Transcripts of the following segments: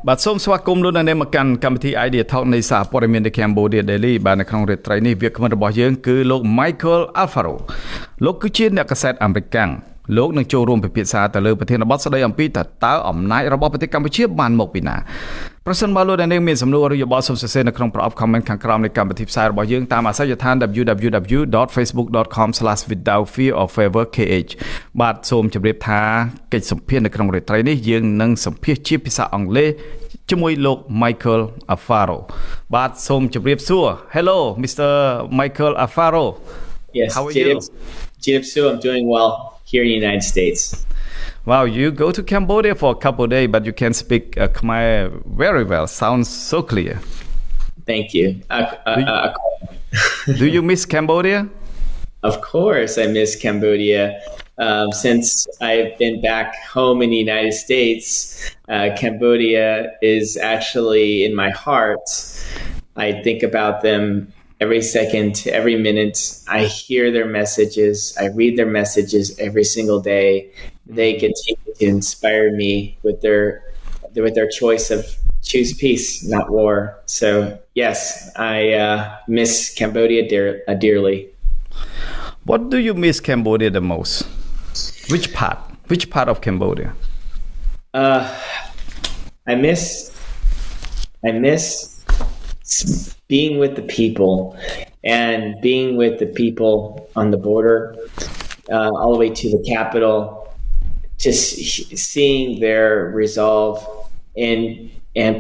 បាទសូមស្វាគមន៍លោកអ្នកនាងមកកាន់កម្មវិធី Idea Talk នៃសារព័ត៌មាន The Cambodia Daily បាទនៅក្នុងរាត្រីនេះវាគ្មិនរបស់យើងគឺលោក Michael Alfaro លោកគឺជាអ្នកកាសែតអាមេរិកលោកនឹងចូលរួមពិភាក្សាទៅលើប្រធានបទស្ដីអំពីតើអំណាចរបស់ប្រទេសកម្ពុជាបានមកពីណាប្រសិនបើលោកអ្នកនាងមានសំណួរឬយោបល់សូមសរសេរនៅក្នុងប្រអប់ comment ខាងក្រោមនៃកម្មវិធីផ្សាយរបស់យើងតាមអាសយដ្ឋាន www.facebook.com/withoutfearorfavorkh បាទសូមជម្រាបថាកិច្ចសម្ភាសន៍នៅក្នុងរាត្រីនេះយើងនឹងសម្ភាសជាភាសាអង់គ្លេសជាមួយលោក Michael Alfaro បាទសូមជម្រាបសួរ Hello Mr. Michael Alfaro. Yes, how are you? I'm doing well here in the United States. Wow, you go to Cambodia for a couple of days, but you can speak Khmer very well. Sounds so clear. Thank you. Do you miss Cambodia? Of course, I miss Cambodia. Since I've been back home in the United States, Cambodia is actually in my heart. I think about them every second, every minute. I hear their messages. I read their messages every single day. They continue to inspire me with their choice of choose peace, not war. So yes, I miss Cambodia dearly. What do you miss Cambodia the most? Which part? Which part of Cambodia? I miss being with the people and being with the people on the border, all the way to the capital, just seeing their resolve and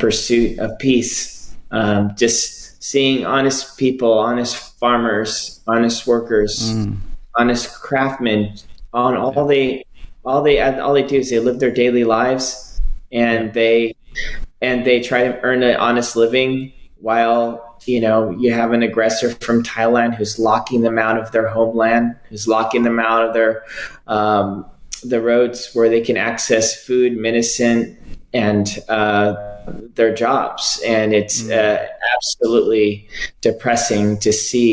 pursuit of peace. Just seeing honest people, honest farmers, honest workers, honest craftsmen. All they do is they live their daily lives, and they try to earn an honest living. While you have an aggressor from Thailand who's locking them out of their homeland, who's locking them out of the roads where they can access food, medicine, and their jobs. And it's absolutely depressing to see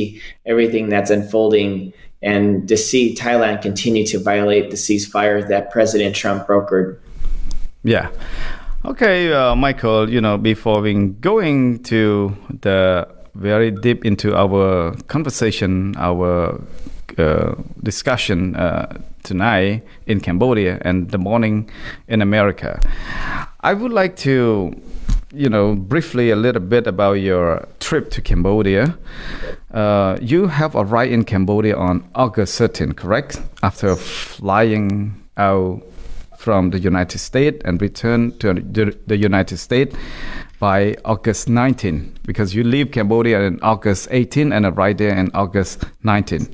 everything that's unfolding and to see Thailand continue to violate the ceasefire that President Trump brokered. Yeah. Okay, Michael, before we going to the very deep into our conversation, our discussion tonight in Cambodia and the morning in America, I would like to, briefly a little bit about your trip to Cambodia. You have arrived in Cambodia on August 13, correct? After flying out from the United States and return to the United States by August 19, because you leave Cambodia in August 18 and arrive there in August 19.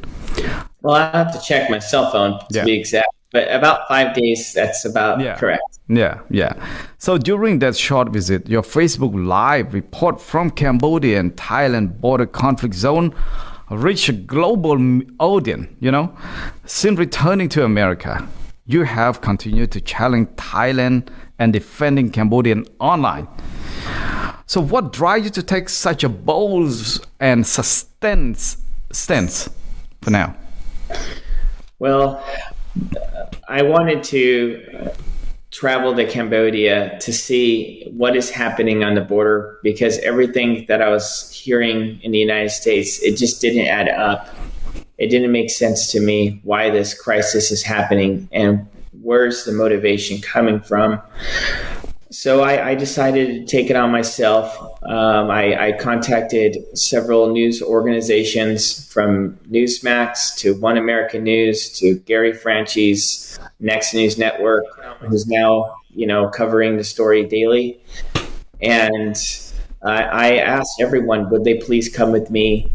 Well, I have to check my cell phone to be exact, but about 5 days, that's about correct. Yeah. So during that short visit, your Facebook Live report from Cambodia and Thailand border conflict zone reached a global audience, Since returning to America, you have continued to challenge Thailand and defending Cambodian online. So what drives you to take such a bold and sustained stance for now? Well, I wanted to travel to Cambodia to see what is happening on the border, because everything that I was hearing in the United States, it just didn't add up. It didn't make sense to me why this crisis is happening and where's the motivation coming from. So I decided to take it on myself. I contacted several news organizations, from Newsmax to One American News to Gary Franchi's Next News Network, who's now covering the story daily. And I asked everyone, would they please come with me?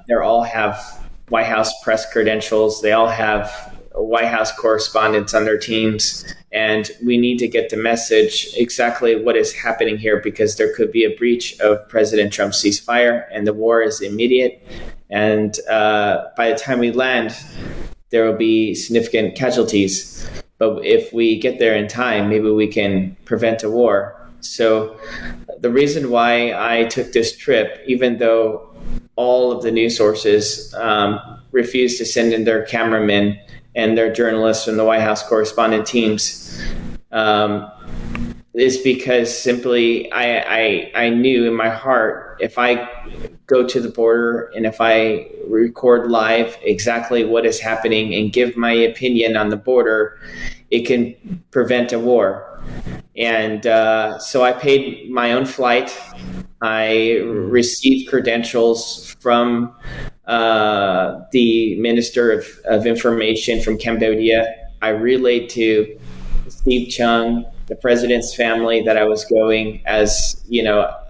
They all have White House press credentials. They all have White House correspondents on their teams, and we need to get the message exactly what is happening here, because there could be a breach of President Trump's ceasefire, and the war is immediate. And by the time we land, there will be significant casualties. But if we get there in time, maybe we can prevent a war. So the reason why I took this trip, even though all of the news sources refused to send in their cameramen and their journalists from the White House correspondent teams, is because simply I knew in my heart, if I go to the border and if I record live exactly what is happening and give my opinion on the border, it can prevent a war. And so I paid my own flight. I received credentials from the Minister of Information from Cambodia. I relayed to Steve Chung, the president's family, that I was going as,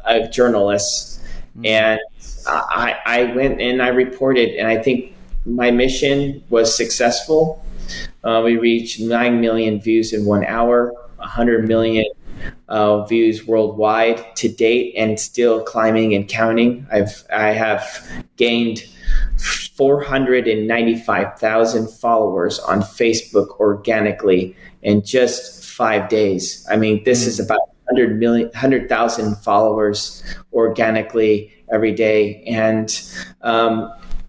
a journalist. And I went and I reported, and I think my mission was successful. We reached 9 million views in 1 hour, 100 million views worldwide to date, and still climbing and counting. I have gained 495,000 followers on Facebook organically in just 5 days. I mean, this is about 100,000 followers organically every day. And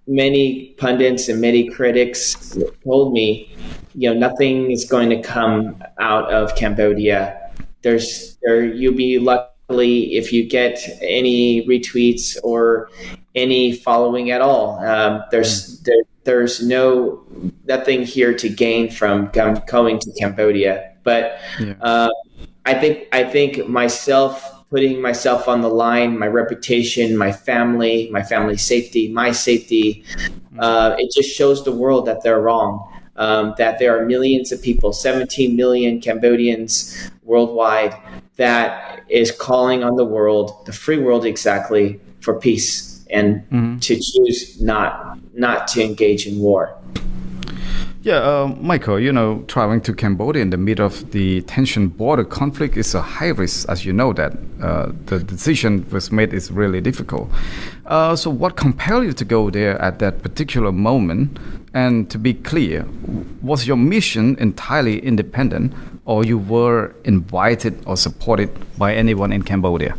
many pundits and many critics told me, nothing is going to come out of Cambodia. You'll be lucky if you get any retweets or any following at all. There's nothing here to gain from going to Cambodia. But I think putting myself on the line, my reputation, my family safety, my safety, it just shows the world that they're wrong. That there are millions of people, 17 million Cambodians worldwide, that is calling on the world, the free world exactly, for peace and to choose not to engage in war. Yeah, Michael, traveling to Cambodia in the middle of the tension border conflict is a high risk, as you know that. The decision was made is really difficult. So what compelled you to go there at that particular moment? And to be clear, was your mission entirely independent, or you were invited or supported by anyone in Cambodia?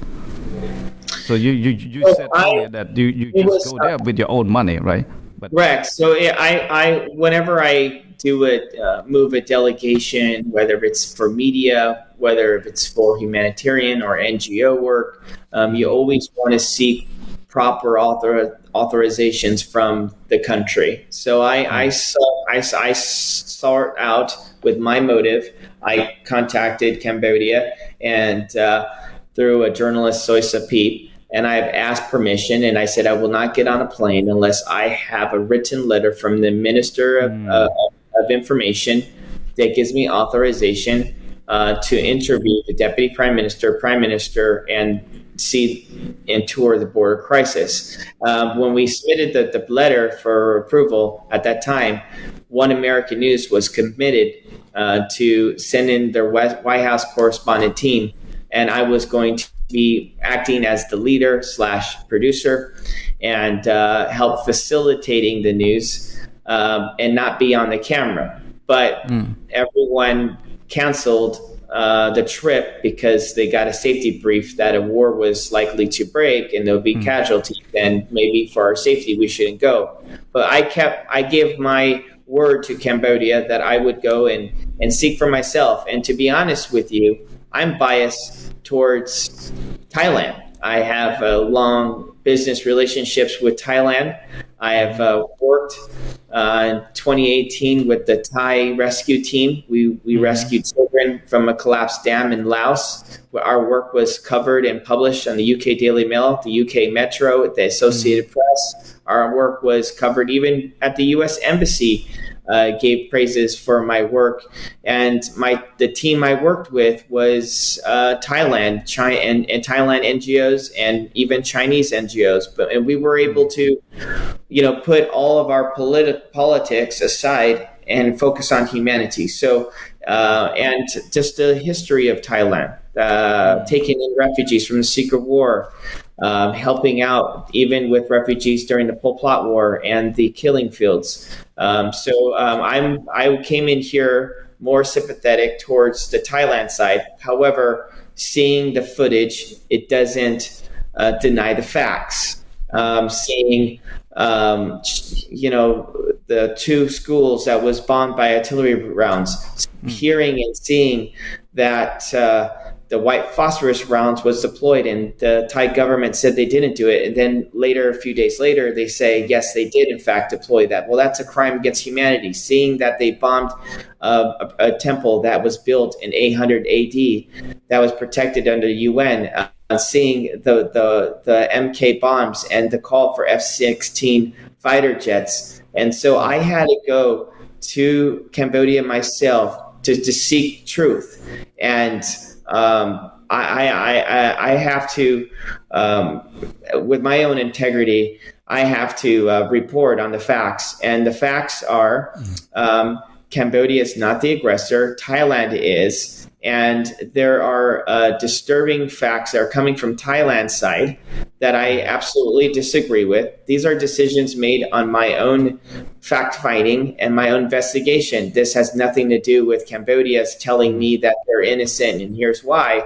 So you said earlier that you just go there with your own money, right? Correct. So I whenever I do move a delegation, whether it's for media, whether it's for humanitarian or NGO work, you always want to seek proper authorizations from the country. So I start out with my motive. I contacted Cambodia and through a journalist, Soisa Peep, and I've asked permission, and I said I will not get on a plane unless I have a written letter from the Minister of Information that gives me authorization to interview the Deputy Prime Minister, and see and tour the border crisis. When we submitted the letter for approval at that time, One American News was committed to send in their White House correspondent team, and I was going to be acting as the leader / producer and help facilitating the news and not be on the camera. But everyone canceled the trip because they got a safety brief that a war was likely to break and there'll be casualties, and maybe for our safety we shouldn't go. But I gave my word to Cambodia that I would go and seek for myself. And to be honest with you, I'm biased towards Thailand. I have long business relationships with Thailand. I have worked in 2018 with the Thai rescue team. We rescued children from a collapsed dam in Laos. Our work was covered and published on the UK Daily Mail, the UK Metro, the Associated Press. Our work was covered even at the US Embassy. Gave praises for my work, and the team I worked with was Thailand, and Thailand NGOs, and even Chinese NGOs. And we were able to, put all of our politics aside and focus on humanity. So, and just the history of Thailand, taking in refugees from the secret war. Helping out even with refugees during the Pol Pot War and the killing fields. I came in here more sympathetic towards the Thailand side. However, seeing the footage, it doesn't deny the facts. Seeing, the 2 schools that was bombed by artillery rounds, hearing and seeing that the white phosphorus rounds was deployed, and the Thai government said they didn't do it. And then later, a few days later, they say, yes, they did in fact deploy that. Well, that's a crime against humanity. Seeing that they bombed a temple that was built in 800 AD that was protected under the UN, seeing the MK bombs and the call for F-16 fighter jets. And so I had to go to Cambodia myself to seek truth. And I have to, with my own integrity, I have to report on the facts. And the facts are Cambodia is not the aggressor. Thailand is. And there are disturbing facts that are coming from Thailand's side that I absolutely disagree with. These are decisions made on my own fact-finding and my own investigation. This has nothing to do with Cambodia's telling me that they're innocent, and here's why.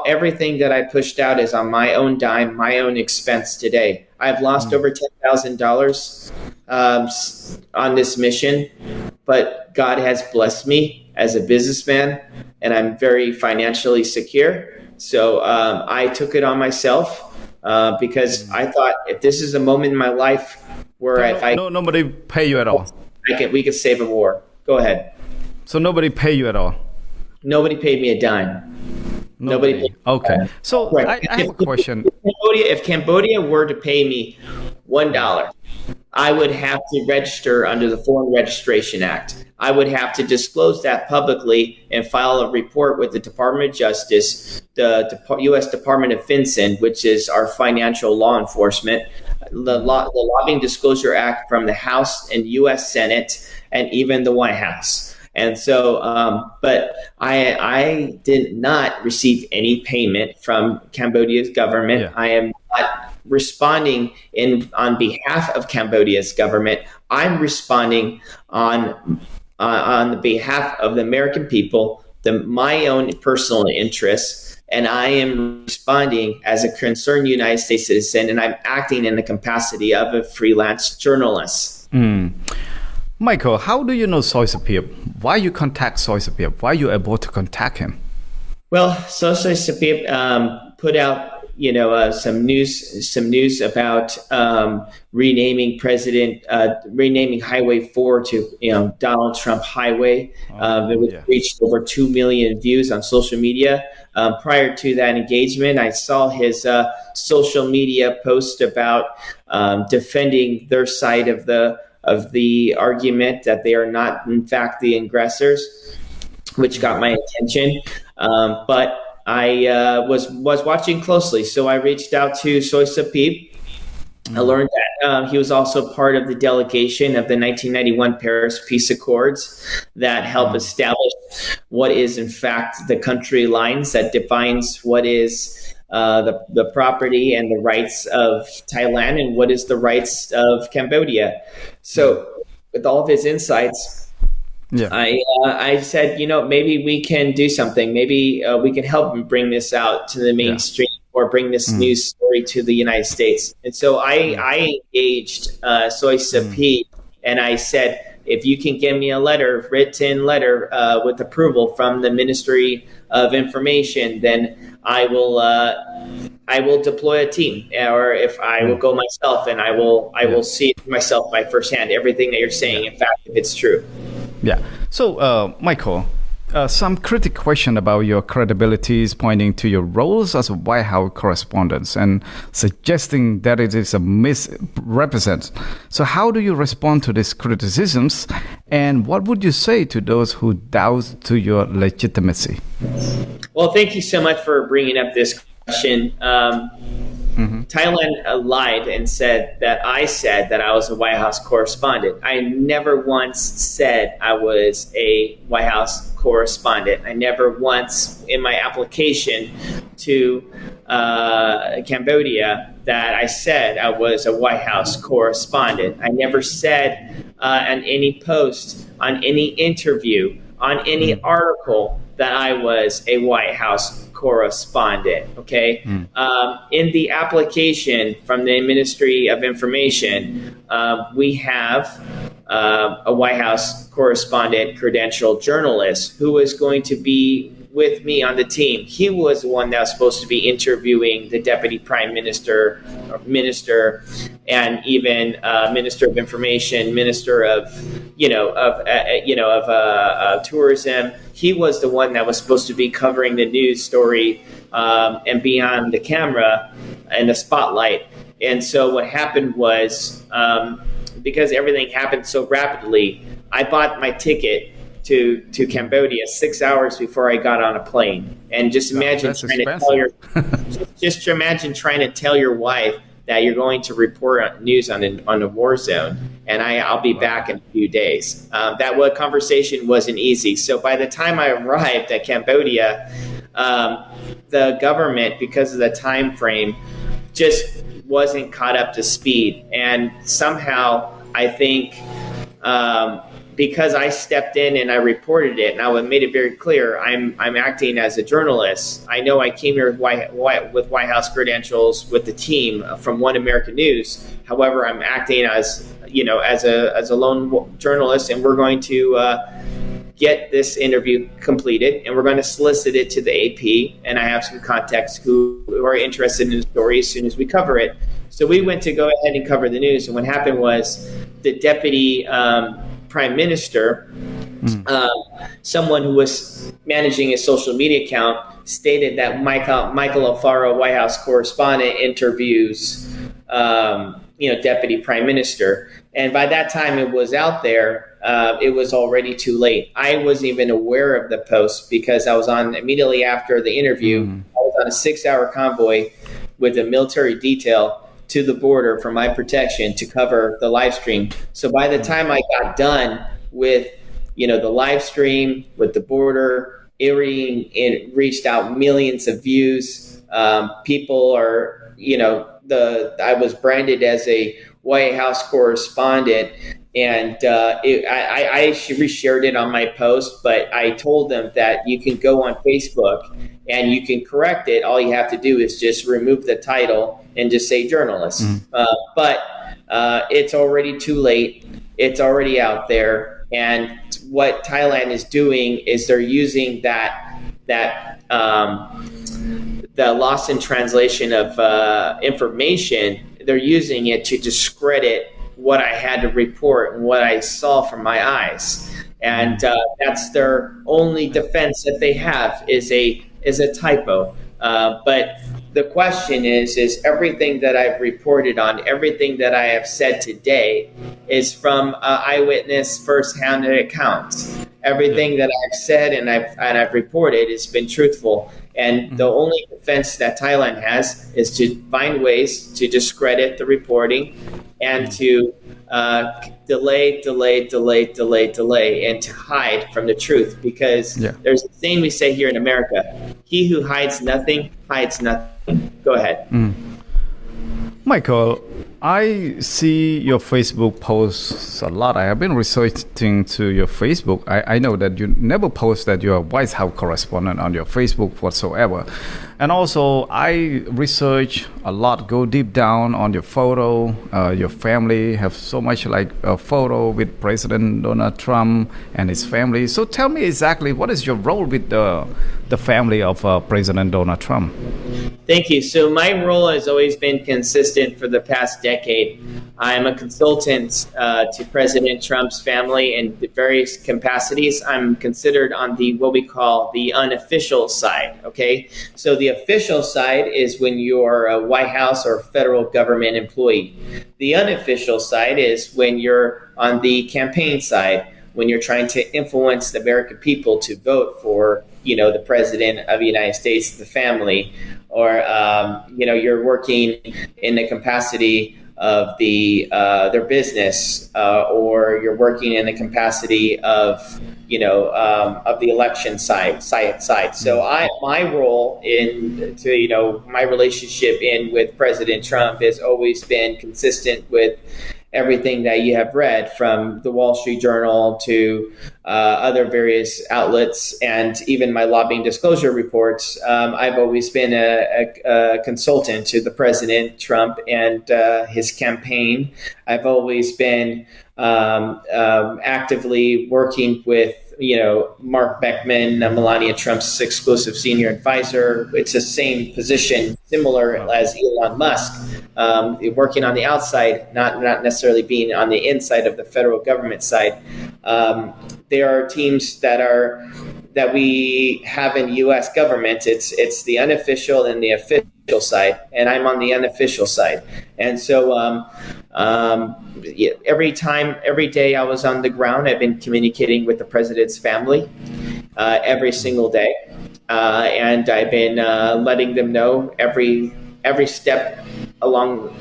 Everything that I pushed out is on my own dime, my own expense today. I've lost over $10,000 on this mission, but God has blessed me as a businessman, and I'm very financially secure. So I took it on myself because I thought, if this is a moment in my life where nobody pay you at all. We could save a war. Go ahead. So nobody pay you at all. Nobody paid me a dime. Nobody paid me okay. a dime. So I have a question. If Cambodia were to pay me $1, I would have to register under the Foreign Registration Act. I would have to disclose that publicly and file a report with the Department of Justice, the U.S. Department of FinCEN, which is our financial law enforcement, the Lobbying Disclosure Act from the House and U.S. Senate, and even the White House. And so, but I did not receive any payment from Cambodia's government. Yeah. I am not responding on behalf of Cambodia's government. I'm responding on the behalf of the American people, my own personal interests, and I am responding as a concerned United States citizen, and I'm acting in the capacity of a freelance journalist. Michael, how do you know Soy Sapip? Why you contact Soy Sapip? Why you able to contact him? Well, Soy Sapip put out some news about renaming Highway 4 to Donald Trump Highway. It reached over 2 million views on social media. Prior to that engagement, I saw his social media post about defending their side of the argument that they are not in fact the aggressors, which got my attention. But I was watching closely, so I reached out to Soy Sapip. I learned that he was also part of the delegation of the 1991 Paris Peace Accords that helped establish what is in fact the country lines that defines what is the property and the rights of Thailand and what is the rights of Cambodia. So with all of his insights, I said, maybe we can do something. Maybe we can help him bring this out to the mainstream or bring this news story to the United States. And so I engaged Soy Sapip, and I said, if you can give me a written letter with approval from the Ministry of Information, then I will deploy a team, or if I will go myself, and I will see it myself by firsthand, everything that you're saying, in fact, if it's true. Yeah. So, Michael, some critic question about your credibility is pointing to your roles as a White House correspondent and suggesting that it is a misrepresent. So how do you respond to these criticisms, and what would you say to those who doubt to your legitimacy? Well, thank you so much for bringing up this question. Thailand lied and said that I was a White House correspondent. I never once said I was a White House correspondent. I never once in my application to Cambodia that I said I was a White House correspondent. I never said on any post, on any interview, on any article that I was a White House correspondent. Okay. In the application from the Ministry of Information, we have a White House correspondent credentialed journalist who is going to be with me on the team. He was the one that was supposed to be interviewing the deputy prime minister, or minister, and even minister of information, minister of tourism. He was the one that was supposed to be covering the news story and be on the camera and the spotlight. And so what happened was, because everything happened so rapidly, I bought my ticket to Cambodia 6 hours before I got on a plane. And just imagine trying to tell your wife that you're going to report on news on a war zone, and I'll be back in a few days. That conversation wasn't easy. So by the time I arrived at Cambodia, the government, because of the time frame, just wasn't caught up to speed. And somehow, I think, because I stepped in and I reported it, and I made it very clear, I'm acting as a journalist. I know I came here with White House credentials with the team from One American News. However, I'm acting as a lone journalist, and we're going to get this interview completed, and we're going to solicit it to the AP. And I have some contacts who are interested in the story as soon as we cover it. So we went to go ahead and cover the news, and what happened was the deputy prime minister, someone who was managing his social media account, stated that Michael Alfaro, White House correspondent, interviews deputy prime minister. And by that time it was out there, it was already too late. I wasn't even aware of the post because I was on immediately after the interview. I was on a 6-hour convoy with a military detail to the border for my protection to cover the live stream. So by the time I got done with, the live stream with the border, it reached out millions of views. People are, I was branded as a White House correspondent, and I reshared it on my post, but I told them that you can go on Facebook and you can correct it. All you have to do is just remove the title and just say journalist. But it's already too late. It's already out there. And what Thailand is doing is they're using that the loss in translation of information. They're using it to discredit what I had to report and what I saw from my eyes. And that's their only defense that they have is a typo. But the question is everything that I've reported on, everything that I have said today is from eyewitness first-hand accounts. Everything that I've said and I've reported has been truthful. And the only defense that Thailand has is to find ways to discredit the reporting and to delay, and to hide from the truth. Because there's a saying we say here in America, he who hides nothing hides nothing. Go ahead. Michael, I see your Facebook posts a lot. I have been researching to your Facebook. I know that you never post that you're a White House correspondent on your Facebook whatsoever. And also, I research a lot, go deep down on your photo. Your family have so much like a photo with President Donald Trump and his family. So tell me exactly what is your role with the family of President Donald Trump? Thank you. So my role has always been consistent for the past decade. I'm a consultant to President Trump's family in various capacities. I'm considered on what we call the unofficial side. Okay, so the official side is when you're a White House or federal government employee. The unofficial side is when you're on the campaign side, when you're trying to influence the American people to vote for, the President of the United States, the family, or, you're working in the capacity of their business, or you're working in the capacity of the election side. So my role my relationship with President Trump has always been consistent with everything that you have read, from the Wall Street Journal to other various outlets, and even my lobbying disclosure reports. I've always been a consultant to the President Trump and his campaign. I've always been actively working with Mark Beckman, Melania Trump's exclusive senior advisor. It's the same position, similar as Elon Musk, working on the outside, not necessarily being on the inside of the federal government side. There are teams that we have in U.S. government. It's the unofficial and the official side, and I'm on the unofficial side. And so every day I was on the ground, I've been communicating with the president's family every single day, and I've been letting them know every step along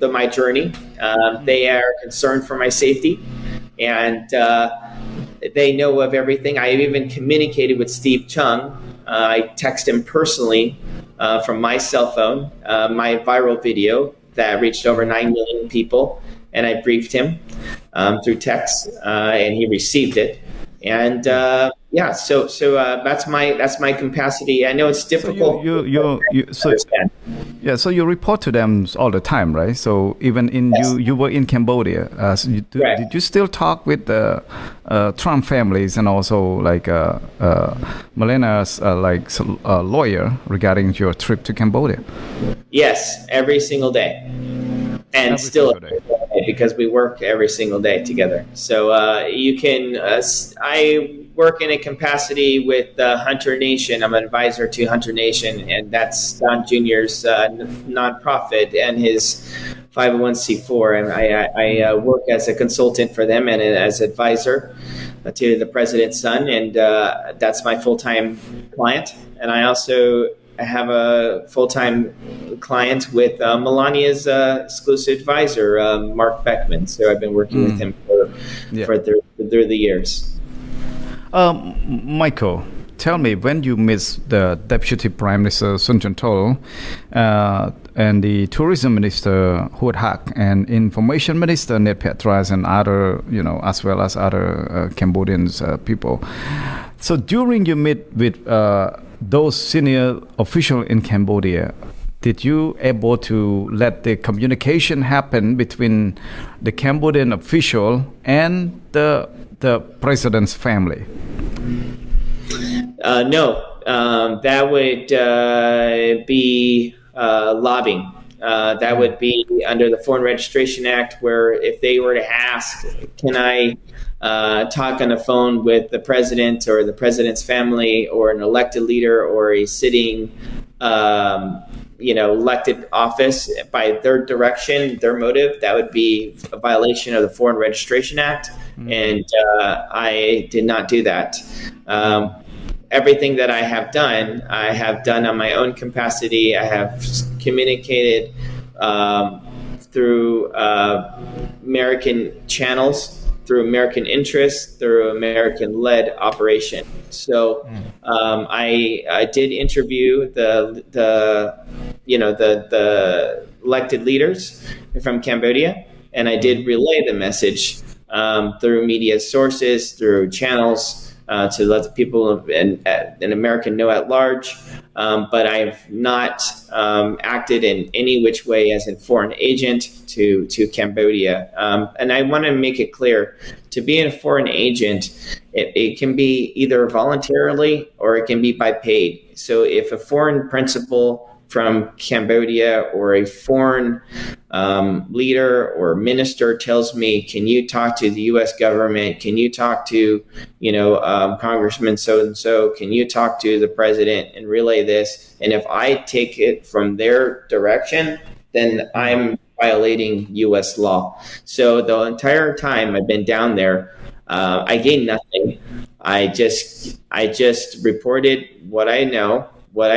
my journey. They are concerned for my safety, and they know of everything. I even communicated with Steve Chung. I text him personally from my cell phone, my viral video that reached over 9 million people, and I briefed him through text, and he received it. And so that's my capacity. I know it's difficult. So you report to them all the time, right? So even you were in Cambodia. Did you still talk with the Trump families and also like Melania's lawyer regarding your trip to Cambodia? Yes, every single day, and still because we work every single day together. So you can. I work in a capacity with Hunter Nation. I'm an advisor to Hunter Nation, and that's Don Jr.'s nonprofit and his 501c4. And I work as a consultant for them and as advisor to the president's son, and that's my full-time client. And I also have a full-time client with Melania's exclusive advisor, Mark Beckman. So I've been working with him through the years. Michael, tell me, when you met the Deputy Prime Minister Sun Chantol and the Tourism Minister Hut Hak and Information Minister Ned Petras and other, as well as other Cambodian people. So during your meet with those senior officials in Cambodia, did you able to let the communication happen between the Cambodian official and the president's family? No, that would be lobbying. That would be under the Foreign Registration Act, where if they were to ask, can I talk on the phone with the president or the president's family or an elected leader or a sitting elected office by their direction, their motive, that would be a violation of the Foreign Registration Act. And I did not do that. Everything that I have done on my own capacity. I have communicated through American channels, through American interests, through American-led operation. So I did interview the elected leaders from Cambodia, and I did relay the message through media sources, through channels, to let the people and American know at large. But I have not acted in any which way as a foreign agent to Cambodia. And I want to make it clear, to be a foreign agent, it can be either voluntarily or it can be by paid. So if a foreign principal from Cambodia or a foreign leader or minister tells me, can you talk to the U.S. government? Can you talk to, Congressman so-and-so? Can you talk to the president and relay this? And if I take it from their direction, then I'm violating U.S. law. So the entire time I've been down there, I gained nothing. I just reported what I know, what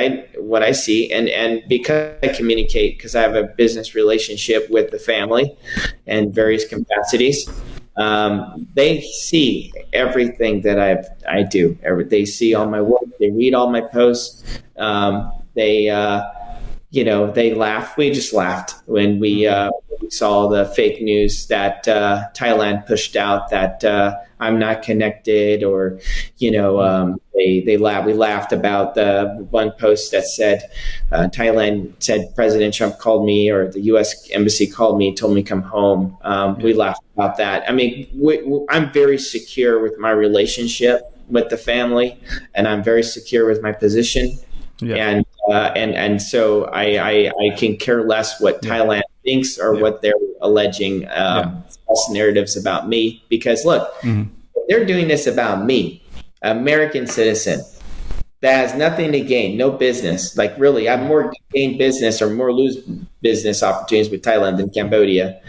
I see, and because I communicate, because I have a business relationship with the family in various capacities, they see everything that I do. They see all my work. They read all my posts. They laugh. We just laughed when we saw the fake news that Thailand pushed out that I'm not connected, or they laughed. We laughed about the one post that said Thailand said President Trump called me, or the U.S. embassy called me, told me to come home. We laughed about that. I mean, I'm very secure with my relationship with the family, and I'm very secure with my position. Yeah. And so I can care less what Thailand thinks or what they're alleging false narratives about me. Because look, if they're doing this about me, American citizen that has nothing to gain, no business. Like really, I have more gain business or more lose business opportunities with Thailand than Cambodia.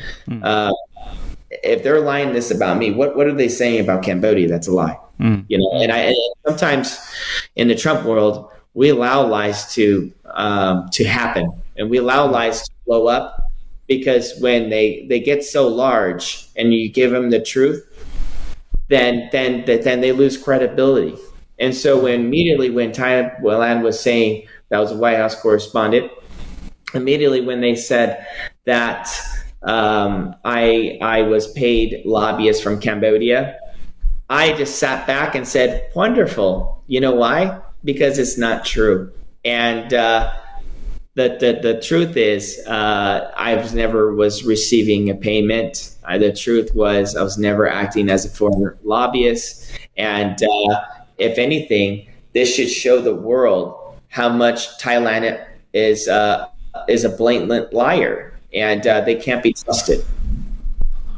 If they're lying this about me, what are they saying about Cambodia? That's a lie. You know, and sometimes in the Trump world, we allow lies to happen, and we allow lies to blow up because when they get so large and you give them the truth, then they lose credibility. And so immediately when Thailand was saying, that was a White House correspondent, immediately when they said that I was paid lobbyists from Cambodia, I just sat back and said, wonderful. You know why? Because it's not true. And the truth is, I never was receiving a payment. The truth was I was never acting as a foreign lobbyist. And if anything, this should show the world how much Thailand is a blatant liar, and they can't be trusted.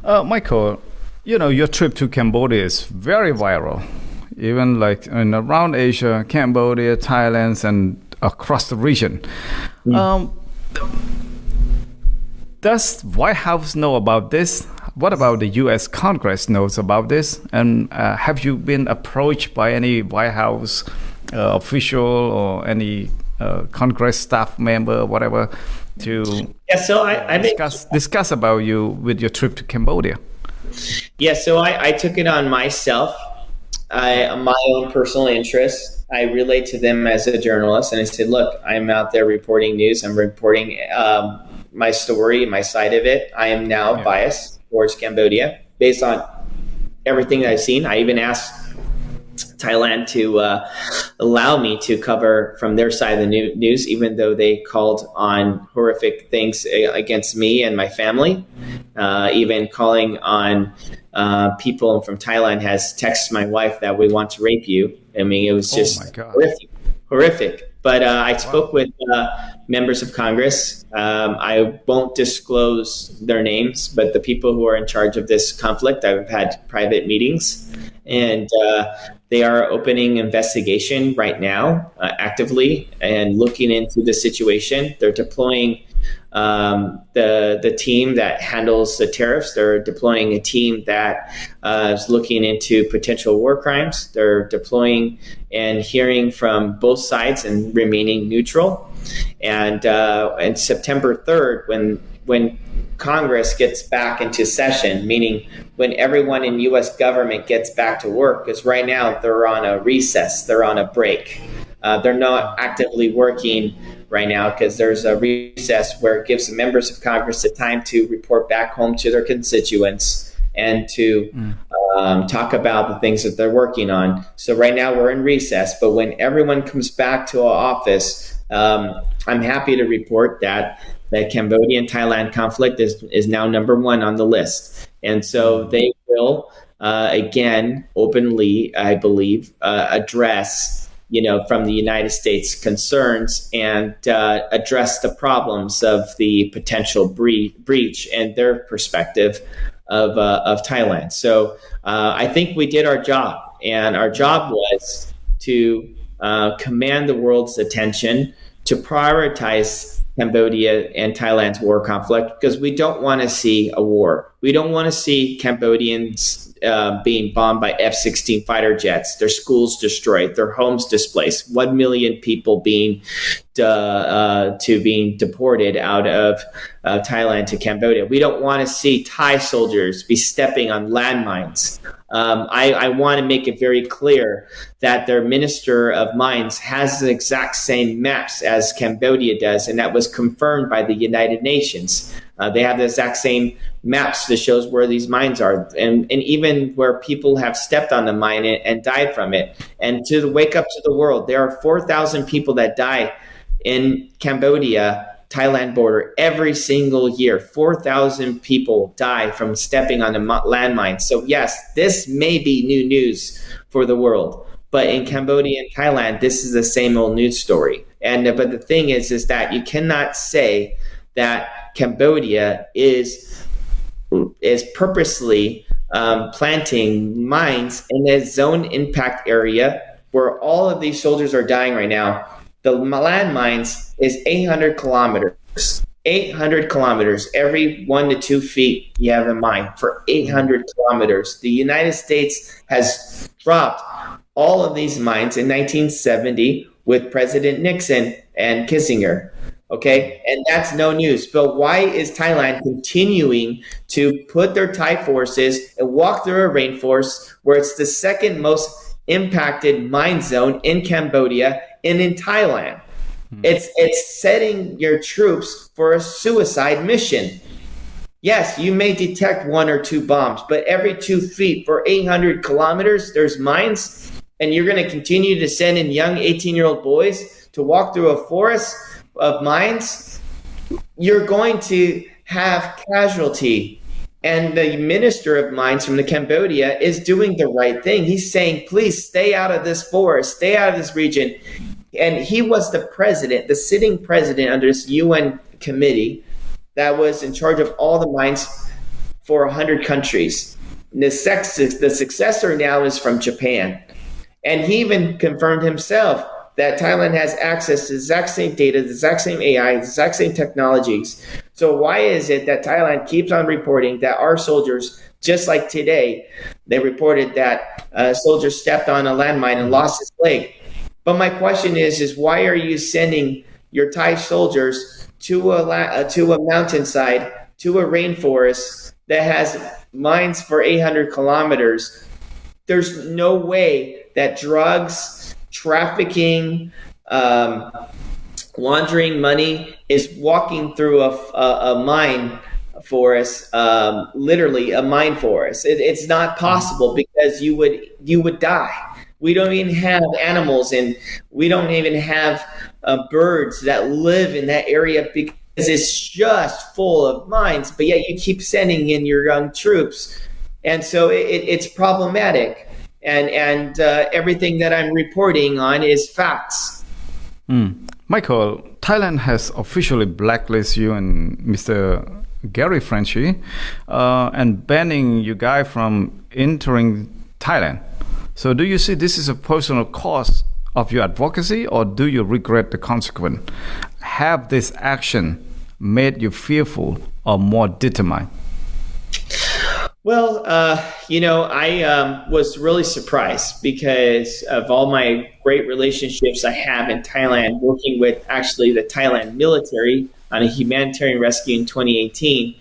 Michael, you know, your trip to Cambodia is very viral, even like around Asia, Cambodia, Thailand, and across the region. Does White House know about this? What about the U.S. Congress knows about this? And have you been approached by any White House official or any Congress staff member, whatever, to discuss about you with your trip to Cambodia? Yeah, so I took it on myself, my own personal interest. I relayed to them as a journalist, and I said, look, I'm out there reporting news. I'm reporting my story, my side of it. I am now biased towards Cambodia based on everything that I've seen. I even asked Thailand to allow me to cover from their side of the news, even though they called on horrific things against me and my family, even calling on people from Thailand has texted my wife that we want to rape you. I mean, it was just horrific. But I spoke with members of Congress. I won't disclose their names, but the people who are in charge of this conflict, I've had private meetings, and they are opening investigation right now, actively, and looking into the situation. They're deploying the team that handles the tariffs. They're deploying a team that is looking into potential war crimes. They're deploying and hearing from both sides and remaining neutral. And September 3rd, when Congress gets back into session, meaning when everyone in U.S. government gets back to work, because right now they're on a recess, they're on a break. They're not actively working right now because there's a recess where it gives the members of Congress the time to report back home to their constituents and to talk about the things that they're working on. So right now we're in recess, but when everyone comes back to our office, I'm happy to report that the Cambodia and Thailand conflict is now number one on the list. And so they will, again, openly, I believe, address from the United States concerns and address the problems of the potential breach and their perspective of Thailand. So I think we did our job, and our job was to command the world's attention, to prioritize Cambodia and Thailand's war conflict, because we don't want to see a war. We don't want to see Cambodians being bombed by F-16 fighter jets, their schools destroyed, their homes displaced, 1 million people being deported out of Thailand to Cambodia. We don't want to see Thai soldiers be stepping on landmines. I want to make it very clear that their Minister of Mines has the exact same maps as Cambodia does, and that was confirmed by the United Nations. They have the exact same maps that shows where these mines are, and even where people have stepped on the mine and died from it. And to wake up to the world, there are 4,000 people that die in Cambodia Thailand border every single year. 4,000 people die from stepping on a landmine. So yes, this may be new news for the world, But in Cambodia and Thailand, this is the same old news story. But the thing is that you cannot say that Cambodia is purposely planting mines in a zone impact area where all of these soldiers are dying right now. The land mines is 800 kilometers. 800 kilometers. Every 1 to 2 feet, you have a mine for 800 kilometers. The United States has dropped all of these mines in 1970 with President Nixon and Kissinger. Okay, and that's no news. But why is Thailand continuing to put their Thai forces and walk through a rainforest where it's the second most impacted mine zone in Cambodia and in Thailand? It's setting your troops for a suicide mission. Yes, you may detect 1 or 2 bombs, but every 2 feet for 800 kilometers, there's mines, and you're going to continue to send in young 18-year-old boys to walk through a forest of mines. You're going to have casualty. And the minister of mines from the Cambodia is doing the right thing. He's saying, please stay out of this forest, stay out of this region. And he was the president, the sitting president under this UN committee that was in charge of all the mines for 100 countries. The successor now is from Japan. And he even confirmed himself that Thailand has access to the exact same data, the exact same AI, the exact same technologies. So why is it that Thailand keeps on reporting that our soldiers, just like today, they reported that a soldier stepped on a landmine and lost his leg? But my question is why are you sending your Thai soldiers to a mountainside, to a rainforest that has mines for 800 kilometers? There's no way that drugs, trafficking, laundering money is walking through a mine forest, literally a mine forest. It's not possible because you would die. We don't even have animals, and we don't even have birds that live in that area because it's just full of mines. But yet you keep sending in your young troops, and so it's problematic. And everything that I'm reporting on is facts. Michael, Thailand has officially blacklisted you and Mr. Gary Frenchy and banning you guys from entering Thailand. So do you see this is a personal cause of your advocacy, or do you regret the consequence? Have this action made you fearful or more determined? Well, I was really surprised because of all my great relationships I have in Thailand, working with actually the Thailand military on a humanitarian rescue in 2018,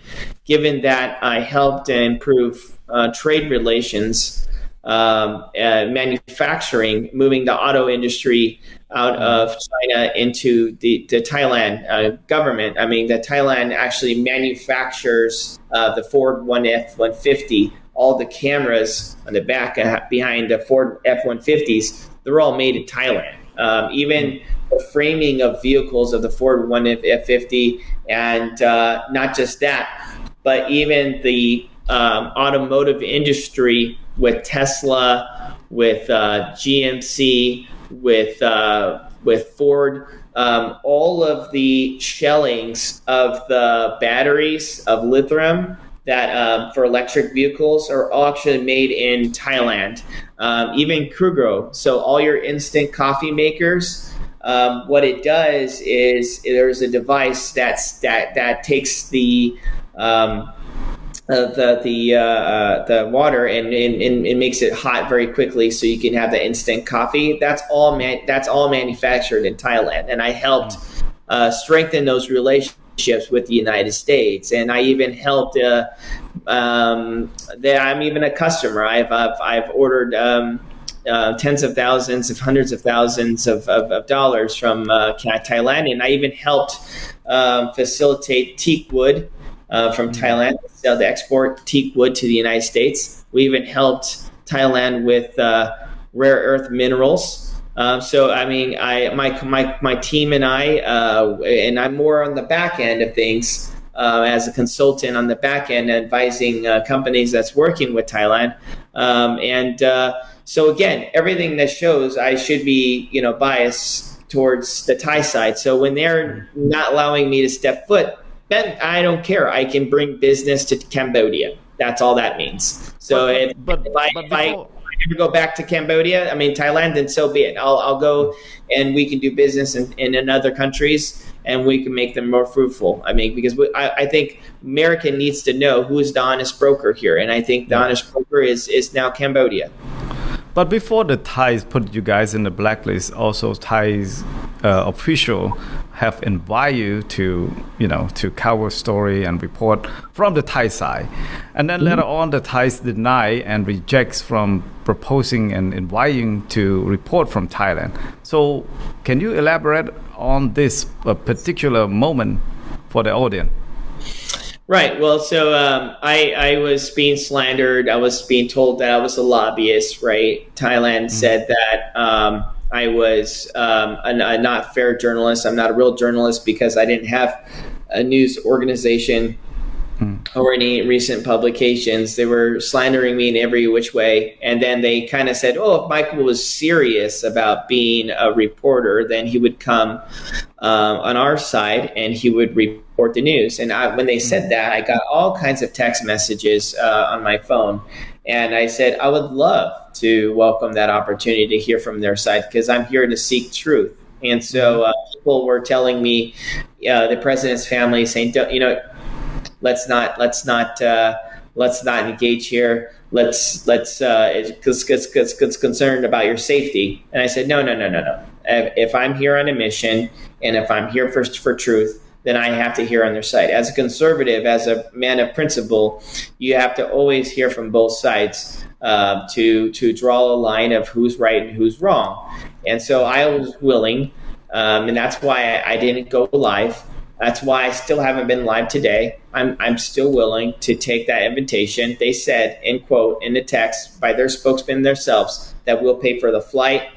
given that I helped improve trade relations, manufacturing, moving the auto industry out of China into the Thailand government. I mean, the Thailand actually manufactures the Ford F-150. All the cameras on the back behind the Ford F-150s, they're all made in Thailand. Even the framing of vehicles of the Ford F-150, and not just that, but even the automotive industry with Tesla, with GMC, with Ford, all of the shellings of the batteries of lithium that for electric vehicles are all actually made in Thailand. Even Kruger, so all your instant coffee makers, what it does is there's a device that takes the water and it makes it hot very quickly, so you can have the instant coffee. That's all manufactured in Thailand, and I helped strengthen those relationships with the United States. And I even helped. I'm even a customer. I've ordered tens of thousands, of hundreds of thousands of dollars from Thailand, and I even helped facilitate teak wood. From Thailand, sell to export teak wood to the United States. We even helped Thailand with rare earth minerals. So I mean, my team and and I'm more on the back end of things as a consultant on the back end, advising companies that's working with Thailand. So again, everything that shows I should be, biased towards the Thai side. So when they're not allowing me to step foot, then I don't care. I can bring business to Cambodia. That's all that means. So if I ever go back to Cambodia, Thailand, then so be it. I'll go and we can do business in other countries and we can make them more fruitful. Because I think America needs to know who is the honest broker here. And I think the honest broker is now Cambodia. But before the Thais put you guys in the blacklist, also Thai's official have invited you to cover story and report from the Thai side. And then later on, the Thais deny and rejects from proposing and inviting to report from Thailand. So can you elaborate on this particular moment for the audience? Right. Well, so I was being slandered. I was being told that I was a lobbyist, right? Thailand said that I was a not fair journalist. I'm not a real journalist because I didn't have a news organization or any recent publications. They were slandering me in every which way. And then they kind of said, if Michael was serious about being a reporter, then he would come on our side and he would report the news. And when they said that, I got all kinds of text messages on my phone. And I said, I would love to welcome that opportunity to hear from their side because I'm here to seek truth. And so people were telling me, the president's family saying, let's not engage here. Let's because concerned about your safety. And I said, no. If I'm here on a mission and if I'm here for truth, then I have to hear on their side. As a conservative, as a man of principle, you have to always hear from both sides to draw a line of who's right and who's wrong. And so I was willing, and that's why I didn't go live. That's why I still haven't been live today. I'm still willing to take that invitation. They said, in quote, in the text by their spokesman themselves, that we'll pay for the flight,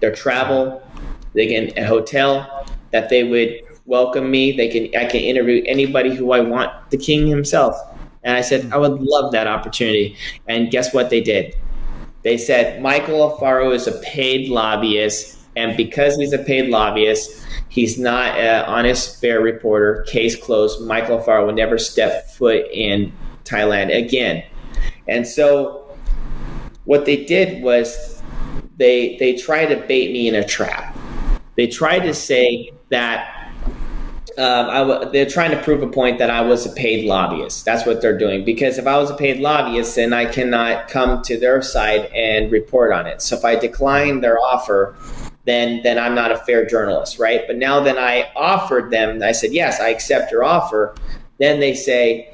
their travel, they get a hotel, that they would welcome me. I can interview anybody who I want, the king himself. And I said, I would love that opportunity. And guess what they did? They said, Michael Alfaro is a paid lobbyist. And because he's a paid lobbyist, he's not an honest, fair reporter. Case closed. Michael Alfaro will never step foot in Thailand again. And so what they did was they tried to bait me in a trap. They tried to say that they're trying to prove a point that I was a paid lobbyist. That's what they're doing. Because if I was a paid lobbyist, then I cannot come to their side and report on it. So if I decline their offer, then I'm not a fair journalist, right? But now that I offered them, I said, yes, I accept your offer. Then they say,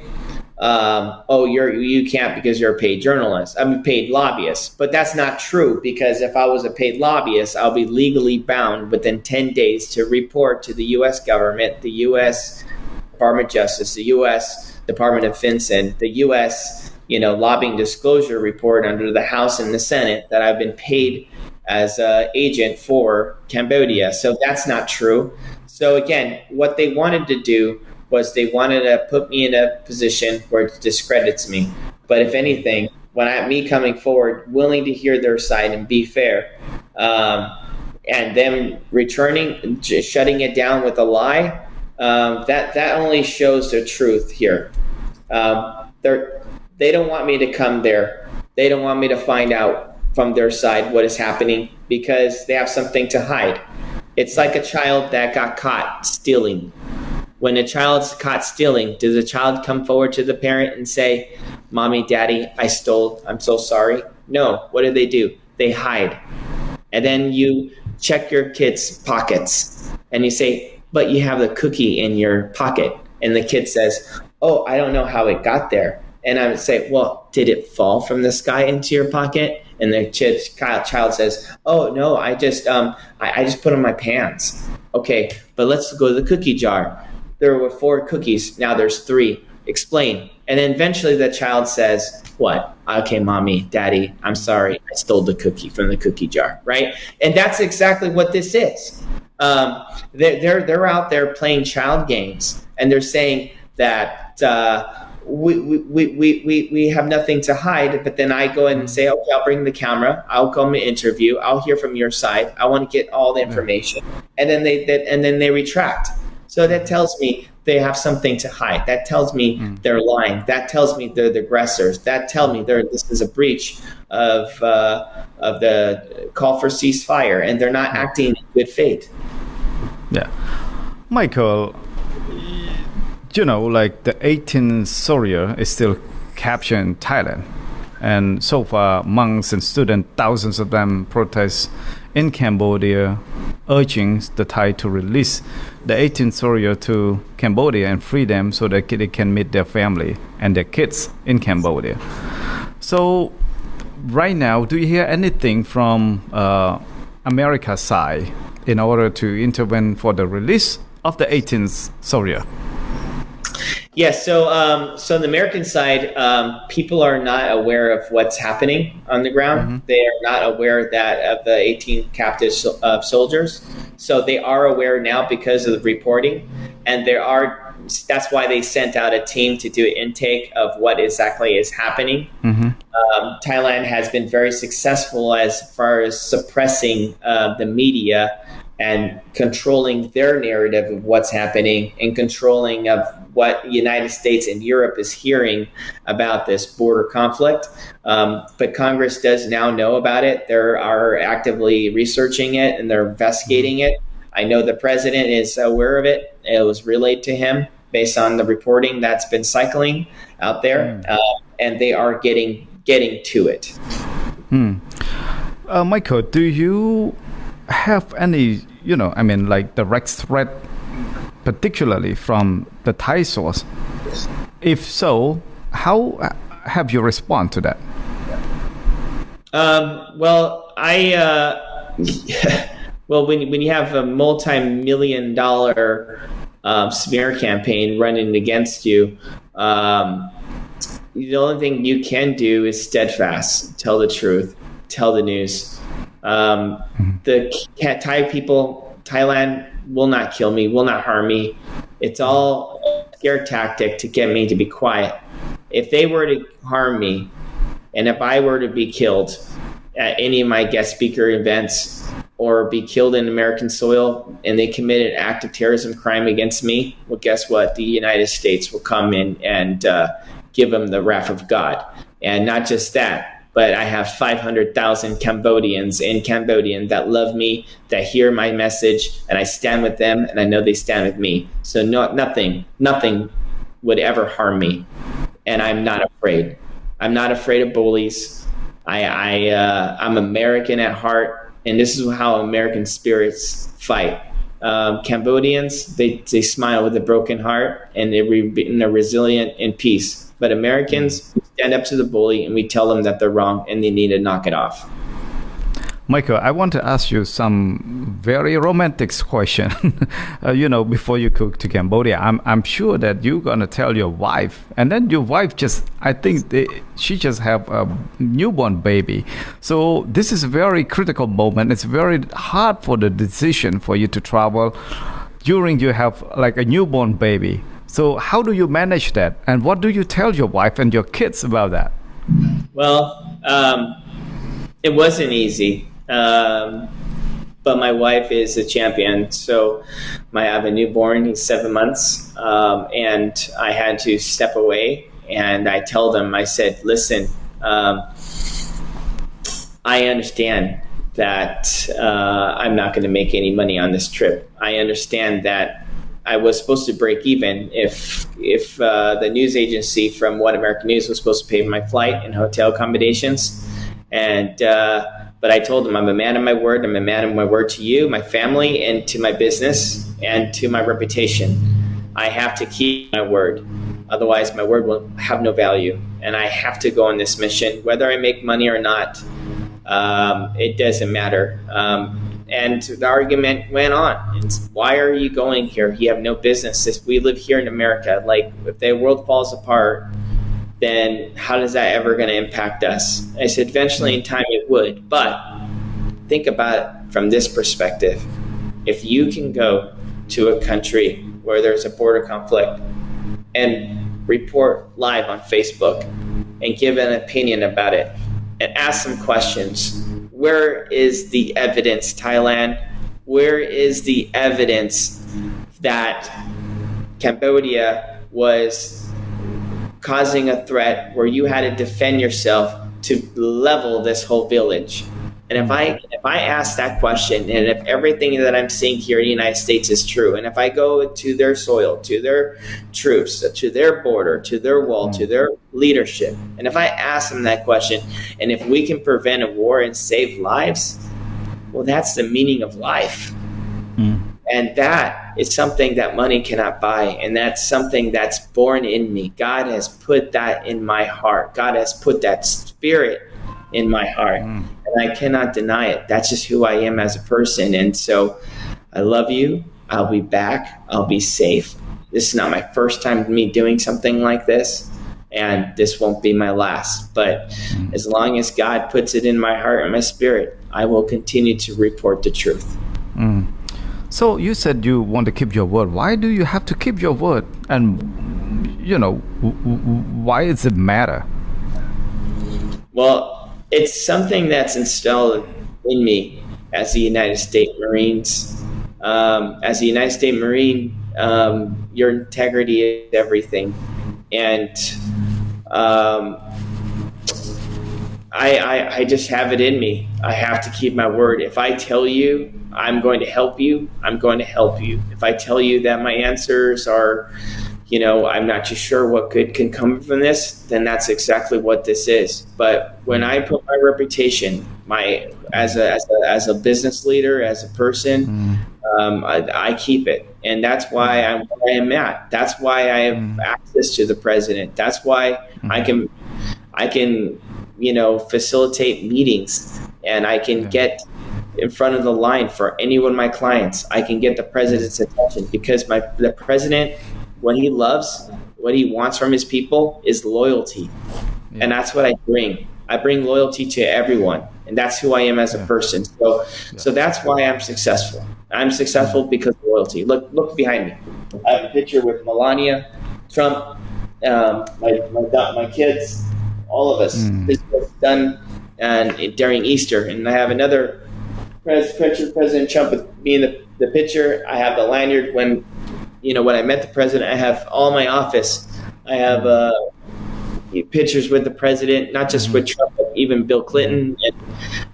you can't because you're a paid journalist. I'm a paid lobbyist. But that's not true, because if I was a paid lobbyist, I'll be legally bound within 10 days to report to the U.S. government, the U.S. Department of Justice, the U.S. Department of Defense, and the U.S. lobbying disclosure report under the House and the Senate that I've been paid as an agent for Cambodia. So that's not true. So again, what they wanted to do was they wanted to put me in a position where it discredits me. But if anything, me coming forward, willing to hear their side and be fair, and them returning, shutting it down with a lie, that only shows the truth here. They don't want me to come there. They don't want me to find out from their side what is happening because they have something to hide. It's like a child that got caught stealing. When a child's caught stealing, does a child come forward to the parent and say, Mommy, Daddy, I stole, I'm so sorry? No. What do? They hide. And then you check your kid's pockets and you say, but you have the cookie in your pocket. And the kid says, oh, I don't know how it got there. And I would say, well, did it fall from the sky into your pocket? And the child says, oh, no, I just put on my pants. Okay, but let's go to the cookie jar. There were 4 cookies. Now there's 3. Explain. And then eventually the child says, what? Okay, Mommy, Daddy, I'm sorry. I stole the cookie from the cookie jar, right? And that's exactly what this is. They're out there playing child games, and they're saying that we have nothing to hide. But then I go in and say, okay, I'll bring the camera. I'll come and interview. I'll hear from your side. I want to get all the information. And then they retract. So that tells me they have something to hide. That tells me they're lying. That tells me they're the aggressors. That tells me this is a breach of the call for ceasefire, and they're not acting in good faith. Yeah, Michael, like the 18 soldier is still captured in Thailand, and so far monks and students, thousands of them protest in Cambodia, urging the Thai to release the 18 soldier to Cambodia and free them so that they can meet their family and their kids in Cambodia. So right now, do you hear anything from America's side in order to intervene for the release of the 18 soldier? Yes. So on the American side, people are not aware of what's happening on the ground. They are not aware of the 18 captive soldiers. So they are aware now because of the reporting, and that's why they sent out a team to do an intake of what exactly is happening. Thailand has been very successful as far as suppressing the media and controlling their narrative of what's happening and controlling of what the United States and Europe is hearing about this border conflict. But Congress does now know about it. They are actively researching it and they're investigating it. I know the president is aware of it. It was relayed to him based on the reporting that's been cycling out there, and they are getting to it. Michael, do you have any, like direct threat, particularly from the Thai source? If so, how have you responded to that? When you have a multi-million-dollar smear campaign running against you, the only thing you can do is steadfast, tell the truth, tell the news. The Thai people, Thailand will not kill me, will not harm me. It's all a scare tactic to get me to be quiet. If they were to harm me, and if I were to be killed at any of my guest speaker events or be killed in American soil and they committed an act of terrorism crime against me, well, guess what? The United States will come in and give them the wrath of God. And not just that, but I have 500,000 Cambodians in Cambodia that love me, that hear my message, and I stand with them, and I know they stand with me. So nothing would ever harm me, and I'm not afraid. I'm not afraid of bullies. I'm American at heart, and this is how American spirits fight. Cambodians, they smile with a broken heart, and they're resilient in peace. But Americans stand up to the bully and we tell them that they're wrong and they need to knock it off. Michael, I want to ask you some very romantic question. Before you go to Cambodia, I'm sure that you're gonna tell your wife, and then your wife she just have a newborn baby. So this is a very critical moment. It's very hard for the decision for you to travel during you have like a newborn baby. So how do you manage that? And what do you tell your wife and your kids about that? Well, it wasn't easy. But my wife is a champion. So I have a newborn, he's 7 months. And I had to step away and I said, listen, I understand that I'm not going to make any money on this trip. I understand that I was supposed to break even if the news agency from One American News was supposed to pay my flight and hotel accommodations. But I told them I'm a man of my word. I'm a man of my word to you, my family, and to my business and to my reputation. I have to keep my word. Otherwise, my word will have no value. And I have to go on this mission, whether I make money or not. It doesn't matter. And the argument went on. It's, why are you going here? You have no business. If we live here in America, like if the world falls apart, then how is that ever going to impact us? I said, eventually in time it would. But think about it from this perspective. If you can go to a country where there's a border conflict and report live on Facebook and give an opinion about it and ask some questions. Where is the evidence, Thailand? Where is the evidence that Cambodia was causing a threat where you had to defend yourself to level this whole village? And if I ask that question, and if everything that I'm seeing here in the United States is true, and if I go to their soil, to their troops, to their border, to their wall, to their leadership, and if I ask them that question, and if we can prevent a war and save lives, well, that's the meaning of life. And that is something that money cannot buy. And that's something that's born in me. God has put that in my heart. God has put that spirit in my heart. And I cannot deny it. That's just who I am as a person. And so I love you. I'll be back. I'll be safe. This is not my first time me doing something like this. And this won't be my last. But as long as God puts it in my heart and my spirit, I will continue to report the truth. So you said you want to keep your word. Why do you have to keep your word? And, why does it matter? Well, it's something that's installed in me as a United States Marines. As a United States Marine, your integrity is everything. And I just have it in me. I have to keep my word. If I tell you I'm going to help you, I'm going to help you. If I tell you that my answers are, I'm not too sure what good can come from this, then that's exactly what this is. But when I put my reputation, as a business leader, as a person, I keep it. And that's why I'm where I am at. That's why I have access to the president. That's why I can facilitate meetings, and I can get in front of the line for any one of my clients. I can get the president's attention because the president, what he loves, what he wants from his people is loyalty. And that's what I bring. I bring loyalty to everyone, and that's who I am as a person. So that's why I'm successful. I'm successful because of loyalty. Look behind me. I have a picture with Melania, Trump, my kids, all of us. This was done during Easter, and I have another picture, President Trump with me in the picture. I have the lanyard when I met the president. I have all my office. I have pictures with the president, not just with Trump, but even Bill Clinton and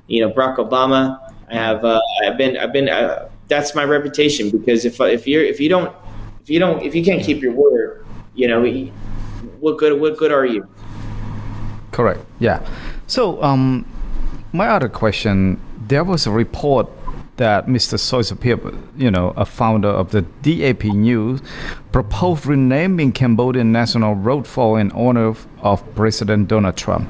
Barack Obama. I have I've been that's my reputation, because if you can't keep your word, what good are you? Correct. Yeah. So my other question, there was a report that Mr. Soysapip, a founder of the DAP News, proposed renaming Cambodian National Road 4 in honor of President Donald Trump.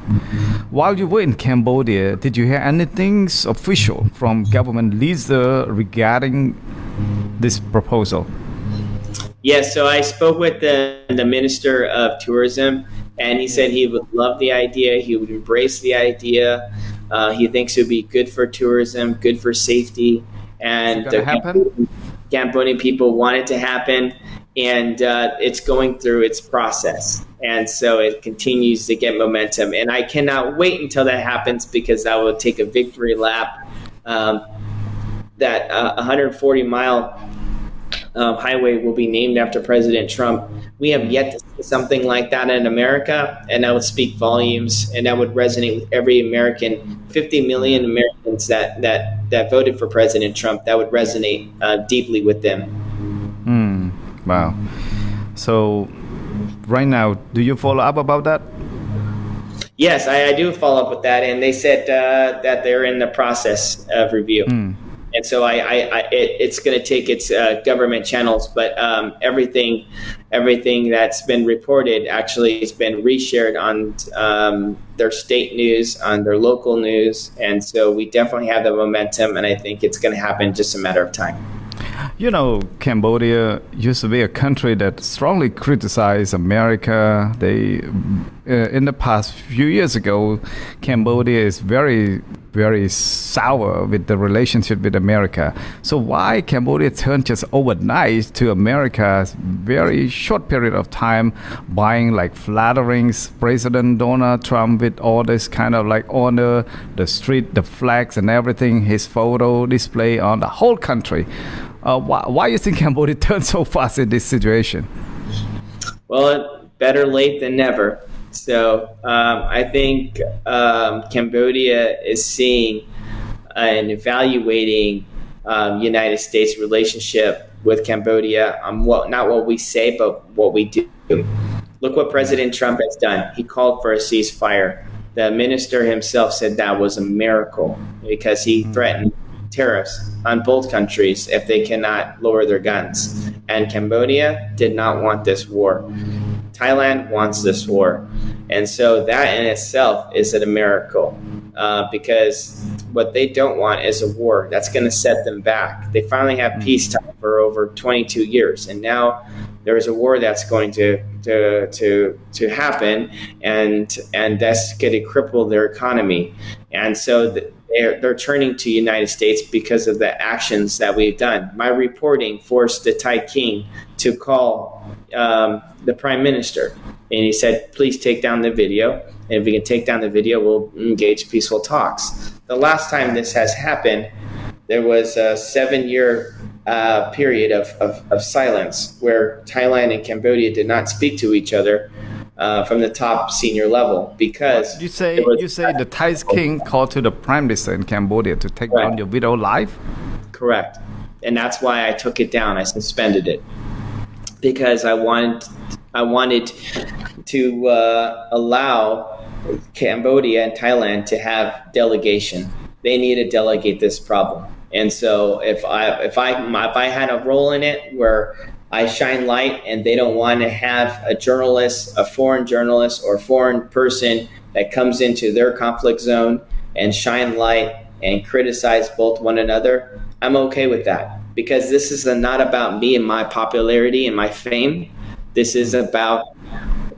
While you were in Cambodia, did you hear anything official from government leader regarding this proposal? Yes, so I spoke with the Minister of Tourism, and he said he would love the idea, he would embrace the idea. He thinks it would be good for tourism, good for safety, and the Cambodian people want it to happen, and it's going through its process, and so it continues to get momentum. And I cannot wait until that happens, because I will take a victory lap. That 140-mile highway will be named after President Trump. We have yet to see something like that in America, and that would speak volumes, and that would resonate with every American. 50 million Americans that voted for President Trump, that would resonate deeply with them. Wow. So right now, do you follow up about that? Yes, I do follow up with that, and they said that they're in the process of review. And so it's going to take its government channels, but everything that's been reported actually has been reshared on their state news, on their local news, and so we definitely have the momentum, and I think it's going to happen just a matter of time. Cambodia used to be a country that strongly criticized America. They, in the past few years ago, Cambodia is very very sour with the relationship with America. So why Cambodia turned just overnight to America's very short period of time, buying like flattering President Donald Trump with all this kind of like honor, the street, the flags and everything, his photo display on the whole country. Why you think Cambodia turned so fast in this situation? Well, better late than never. So I think Cambodia is seeing and evaluating United States relationship with Cambodia on not what we say, but what we do. Look what President Trump has done. He called for a ceasefire. The minister himself said that was a miracle because he threatened tariffs on both countries if they cannot lower their guns. And Cambodia did not want this war. Thailand wants this war. And so that in itself is a miracle because what they don't want is a war. That's going to set them back. They finally have peacetime for over 22 years. And now there is a war that's going to happen, and that's going to cripple their economy. And so they're turning to United States because of the actions that we've done. My reporting forced the Thai king to call the prime minister, and he said, please take down the video. And if we can take down the video, we'll engage peaceful talks. The last time this has happened, there was a 7-year period of silence where Thailand and Cambodia did not speak to each other from the top senior level because you say the Thai king called to the prime minister in Cambodia to take down your video live? Correct. And that's why I took it down. I suspended it because I wanted to allow Cambodia and Thailand to have delegation. They need to delegate this problem. And so if I had a role in it where I shine light and they don't want to have a journalist, a foreign journalist or foreign person that comes into their conflict zone and shine light and criticize both one another, I'm okay with that because this is not about me and my popularity and my fame. This is about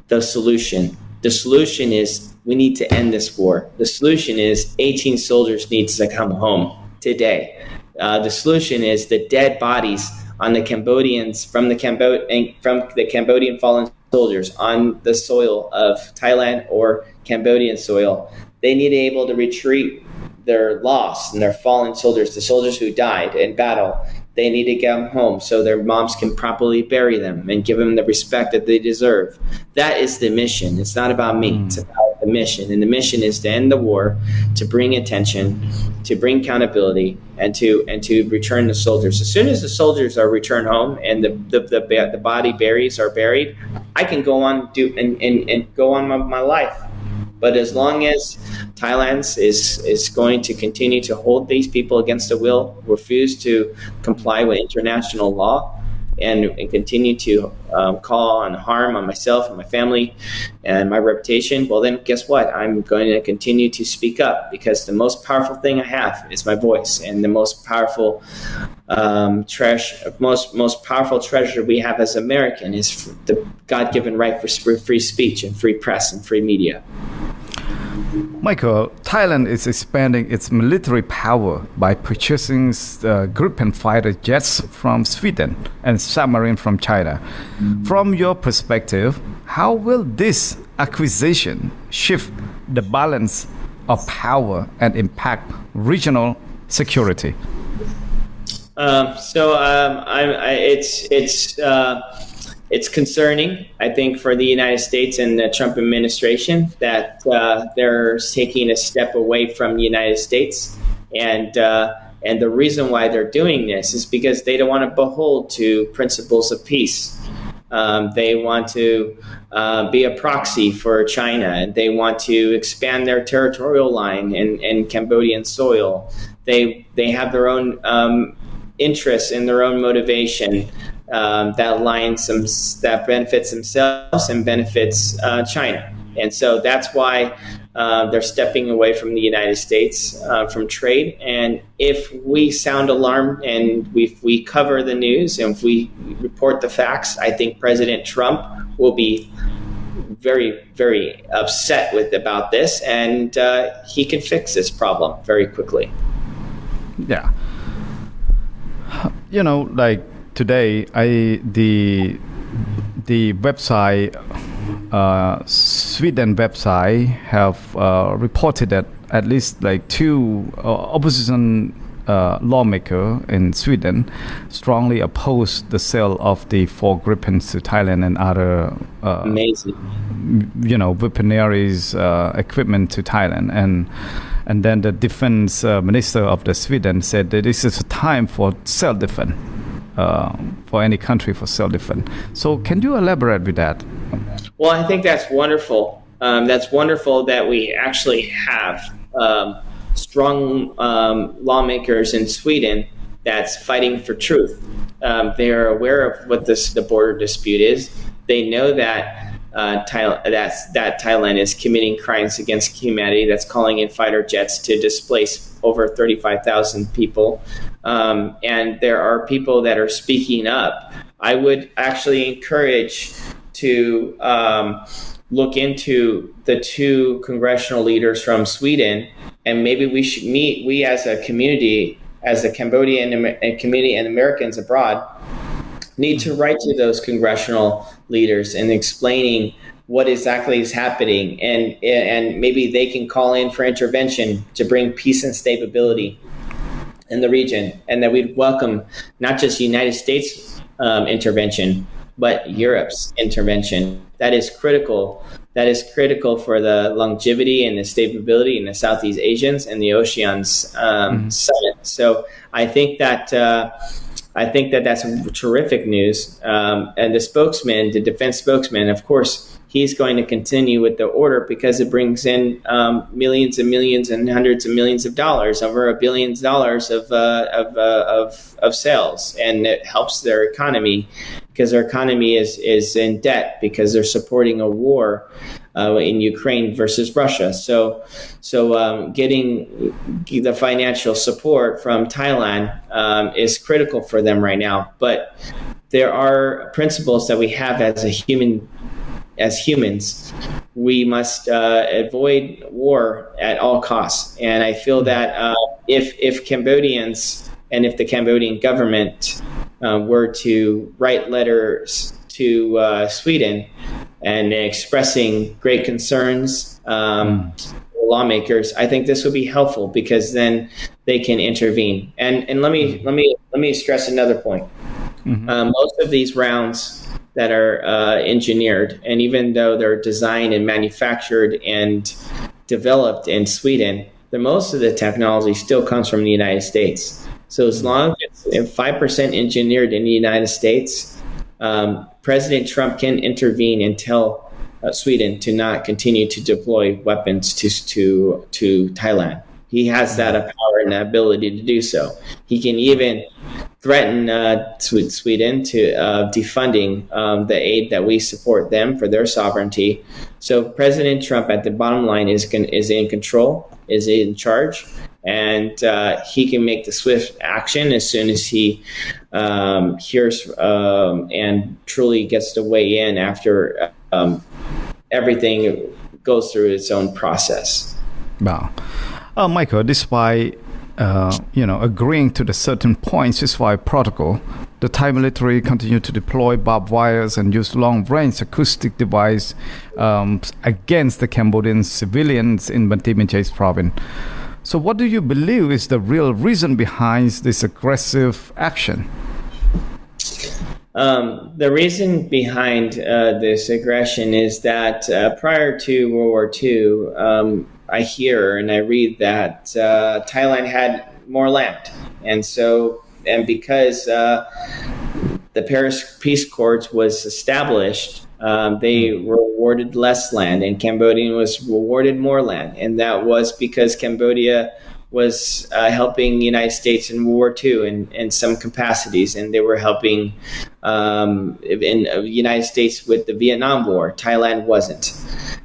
the solution. The solution is we need to end this war. The solution is 18 soldiers need to come home today. The solution is the dead bodies on the Cambodians from the Cambodian fallen soldiers on the soil of Thailand or Cambodian soil. They need to be able to retrieve their lost and their fallen soldiers, the soldiers who died in battle. They need to get them home so their moms can properly bury them and give them the respect that they deserve. That is the mission. It's not about me. It's about the mission. And the mission is to end the war, to bring attention, to bring accountability, and to return the soldiers. As soon as the soldiers are returned home and the body are buried, I can go on and go on my life. But as long as Thailand is going to continue to hold these people against their will, refuse to comply with international law, and continue to call on harm on myself and my family and my reputation, well then guess what? I'm going to continue to speak up because the most powerful thing I have is my voice, and the most powerful most powerful treasure we have as American is the God-given right for free speech and free press and free media. Michael, Thailand is expanding its military power by purchasing group and fighter jets from Sweden and submarine from China. From your perspective, how will this acquisition shift the balance of power and impact regional security? It's concerning, I think, for the United States and the Trump administration that they're taking a step away from the United States. And the reason why they're doing this is because they don't want to behold to principles of peace. They want to be a proxy for China, and they want to expand their territorial line in Cambodian soil. They have their own interests and their own motivation that benefits themselves and benefits China. And so that's why they're stepping away from the United States from trade. And if we sound alarm and if we cover the news and if we report the facts, I think President Trump will be very, very upset about this, and he can fix this problem very quickly. Yeah. Like today, the website, Sweden website, have reported that at least like two opposition lawmaker in Sweden strongly oppose the sale of the 4 Gripens to Thailand and other amazing, weaponaries equipment to Thailand, and then the defense minister of the Sweden said that this is a time for self-defense, for any country for self-defense. So can you elaborate with that? Well, I think that's wonderful. That's wonderful that we actually have strong lawmakers in Sweden that's fighting for truth. They are aware of what the border dispute is. They know that Thailand is committing crimes against humanity, that's calling in fighter jets to displace over 35,000 people. And there are people that are speaking up. I would actually encourage to look into the 2 congressional leaders from Sweden, and maybe we should meet, we as a community, as the Cambodian community and Americans abroad, need to write to those congressional leaders and explaining what exactly is happening, and maybe they can call in for intervention to bring peace and stability in the region, and that we'd welcome not just United States intervention, but Europe's intervention. That is critical. That is critical for the longevity and the stability in the Southeast Asians and the Oceans summit. So I think that that's terrific news. And the spokesman, the defense spokesman, of course, he's going to continue with the order because it brings in millions and millions and hundreds of millions of dollars, over $1 billion of sales, and it helps their economy because their economy is in debt because they're supporting a war in Ukraine versus Russia. So getting the financial support from Thailand is critical for them right now. But there are principles that we have as humans. We must avoid war at all costs. And I feel that if Cambodians and if the Cambodian government were to write letters to Sweden and expressing great concerns, lawmakers, I think this would be helpful because then they can intervene. And let me stress another point. Most of these rounds that are engineered, and even though they're designed and manufactured and developed in Sweden, most of the technology still comes from the United States. So as long as it's 5% engineered in the United States, President Trump can intervene and tell Sweden to not continue to deploy weapons to Thailand. He has that power and ability to do so. He can even threaten Sweden to defunding the aid that we support them for their sovereignty. So President Trump, at the bottom line, is in control, is in charge, and he can make the swift action as soon as he hears and truly gets to weigh in after everything goes through its own process. Wow. Michael, despite agreeing to the certain points, ceasefire protocol, the Thai military continued to deploy barbed wires and use long-range acoustic device against the Cambodian civilians in Banteay Meanchey province. So what do you believe is the real reason behind this aggressive action? The reason behind this aggression is that prior to World War II, I hear and I read that Thailand had more land. And because the Paris Peace Accords was established, they were awarded less land, and Cambodia was awarded more land. And that was because Cambodia was helping the United States in World War II in some capacities, and they were helping in the United States with the Vietnam War. Thailand wasn't.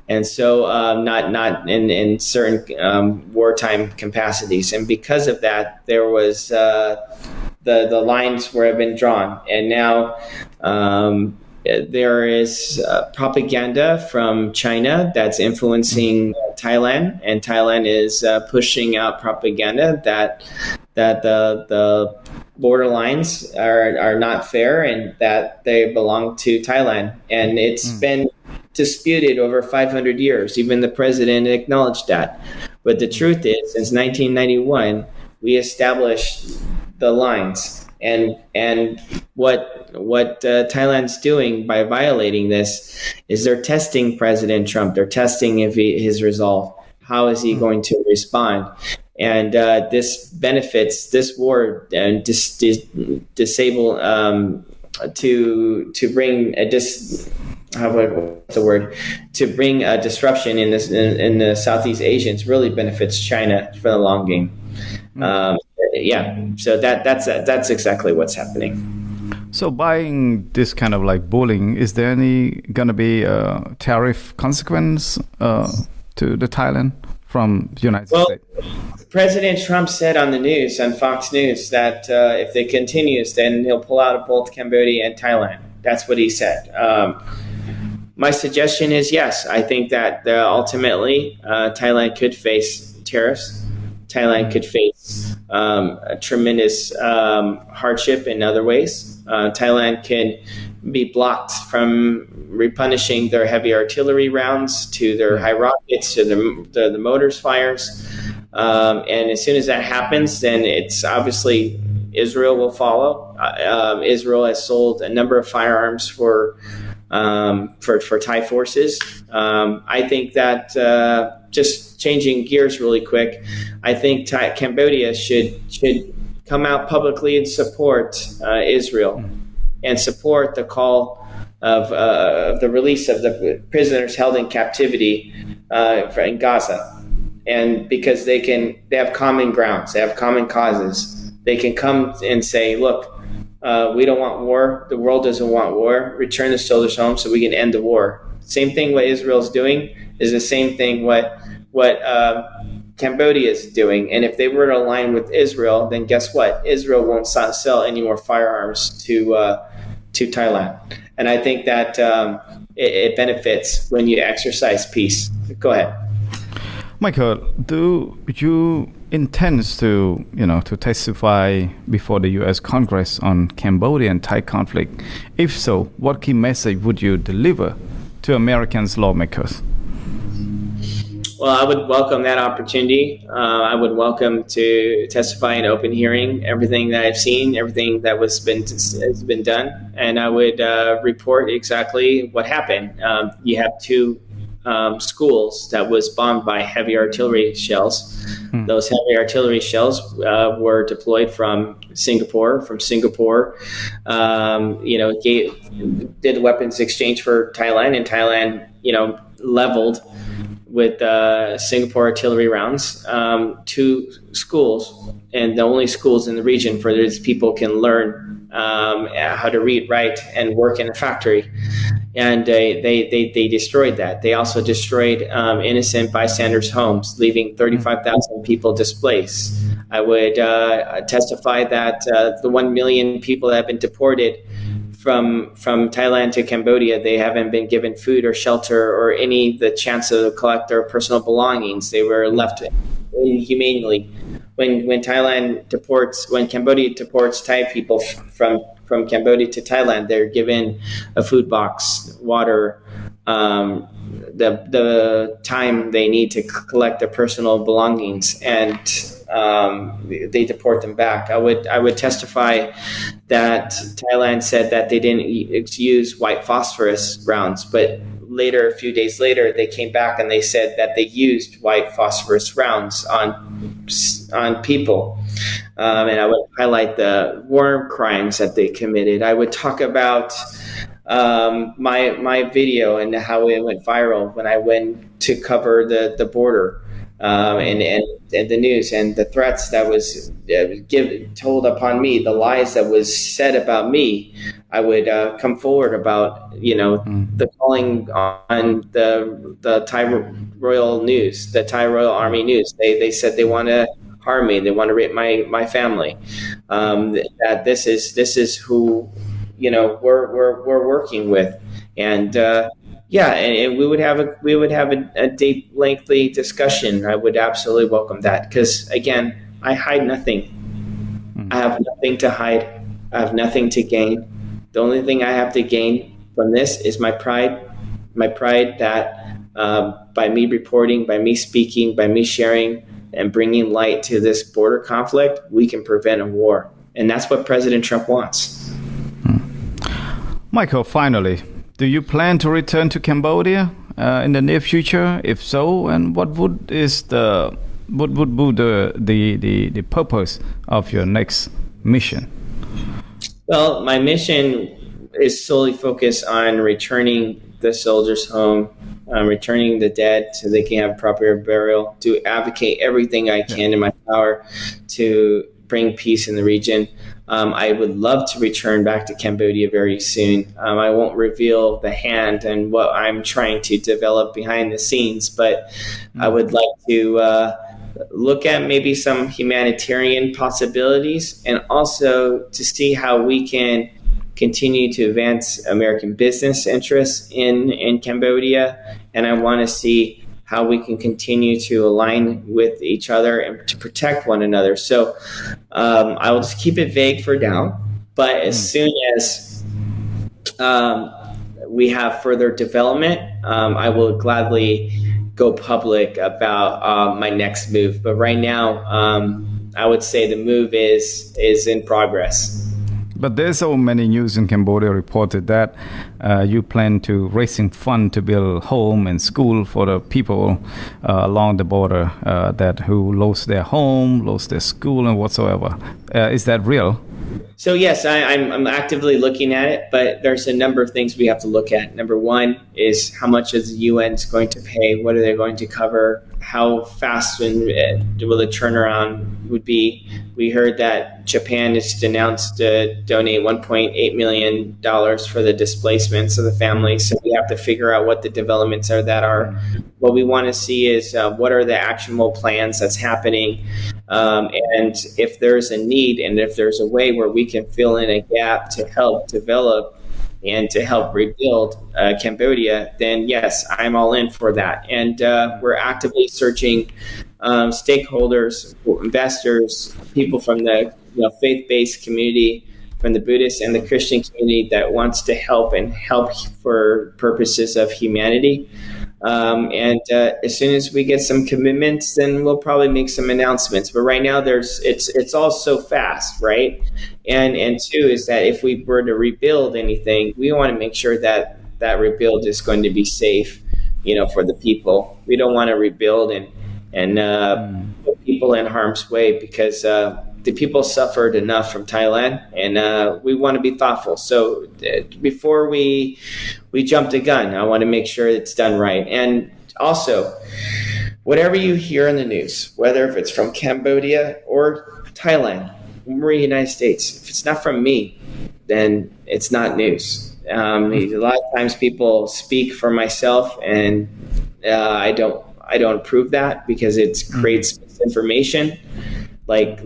And so not in certain wartime capacities. And because of that, there was the lines where have been drawn. And now there is propaganda from China that's influencing Thailand, and Thailand is pushing out propaganda that the border lines are not fair and that they belong to Thailand. And it's been disputed over 500 years. Even the president acknowledged that. But the truth is, since 1991, we established the lines. And what Thailand's doing by violating this is they're testing President Trump. They're testing his resolve. How is he going to respond? And this benefits this war and disable to bring to bring a disruption in this in the Southeast Asians really benefits China for the long game. So that's exactly what's happening. So buying this kind of like bullying, is there any gonna be a tariff consequence to the Thailand from the United States? President Trump said on the news, on Fox News, that if it continues, then he'll pull out of both Cambodia and Thailand. That's what he said. My suggestion is yes. I think that ultimately Thailand could face tariffs. Thailand could face a tremendous hardship in other ways. Thailand can be blocked from replenishing their heavy artillery rounds to their high rockets to the mortars fires. And as soon as that happens, then it's obviously Israel will follow. Israel has sold a number of firearms for Thai forces. I think that just changing gears really quick, I think Cambodia should come out publicly and support Israel and support the call of the release of the prisoners held in captivity in Gaza. And because they have common grounds, they have common causes, they can come and say, look, we don't want war. The world doesn't want war. Return the soldiers home so we can end the war. Same thing what Israel's doing is the same thing what Cambodia is doing. And if they were to align with Israel, then guess what? Israel won't sell any more firearms to Thailand. And I think that it benefits when you exercise peace. Go ahead. Michael, do you intend to testify before the U.S. Congress on Cambodia and Thai conflict? If so, what key message would you deliver to Americans lawmakers? Well, I would welcome that opportunity. I would welcome to testify in open hearing everything that I've seen, everything that has been done, and I would report exactly what happened. You have two schools that was bombed by heavy artillery shells. Those heavy artillery shells were deployed from Singapore. Did weapons exchange for Thailand, and Thailand, leveled with Singapore artillery rounds to schools, and the only schools in the region for these people can learn how to read, write, and work in a factory. And they destroyed that. They also destroyed innocent bystanders' homes, leaving 35,000 people displaced. I would testify that the 1 million people that have been deported from Thailand to Cambodia, they haven't been given food or shelter or the chance to collect their personal belongings. They were left inhumanely. When Cambodia deports Thai people from Cambodia to Thailand, they're given a food box, water, the time they need to collect their personal belongings, and they deport them back. I would testify that Thailand said that they didn't use white phosphorus rounds, but later, a few days later, they came back and they said that they used white phosphorus rounds on people. And I would highlight the war crimes that they committed. I would talk about my video and how it went viral when I went to cover the border and the news and the threats that was told upon me, the lies that was said about me. I would come forward about the calling on the Thai Royal News, the Thai Royal Army News. They said they want to harm me. They want to rape my family. That this is who we're working with, and and we would have a deep, lengthy discussion. I would absolutely welcome that, because again, I hide nothing. I have nothing to hide. I have nothing to gain. The only thing I have to gain from this is my pride. My pride that by me reporting, by me speaking, by me sharing and bringing light to this border conflict, we can prevent a war. And that's what President Trump wants. Michael, finally, do you plan to return to Cambodia in the near future? If so, and what would be the purpose of your next mission? Well, my mission is solely focused on returning the soldiers home, returning the dead so they can have proper burial, to advocate everything I can in my power to bring peace in the region. I would love to return back to Cambodia very soon. I won't reveal the hand and what I'm trying to develop behind the scenes, but I would like to look at maybe some humanitarian possibilities, and also to see how we can continue to advance American business interests in Cambodia. And I want to see how we can continue to align with each other and to protect one another. So I will just keep it vague for now. But as soon as we have further development, I will gladly go public about my next move. But right now, I would say the move is in progress. But there's so many news in Cambodia reported that you plan to raising fund to build home and school for the people along the border that who lost their home, lost their school and whatsoever. Is that real? So yes, I'm actively looking at it, but there's a number of things we have to look at. Number one is how much is the UN is going to pay? What are they going to cover? How fast will the turnaround would be? We heard that Japan has announced to donate $1.8 million for the displacements of the families. So we have to figure out what the developments are that are. What we want to see is what are the actionable plans that's happening, and if there's a need and if there's a way where we can fill in a gap to help develop and to help rebuild Cambodia, then yes, I'm all in for that. And we're actively searching stakeholders, investors, people from the faith-based community, from the Buddhist and the Christian community that wants to help and help for purposes of humanity. And as soon as we get some commitments, then we'll probably make some announcements. But right now, it's all so fast, right? And two is that if we were to rebuild anything, we want to make sure that rebuild is going to be safe, for the people. We don't want to rebuild and put people in harm's way, because the people suffered enough from Thailand, and we want to be thoughtful. So before we jump the gun, I want to make sure it's done right. And also, whatever you hear in the news, whether if it's from Cambodia or Thailand or the United States, if it's not from me, then it's not news. A lot of times people speak for myself, and I don't approve that, because it creates misinformation, like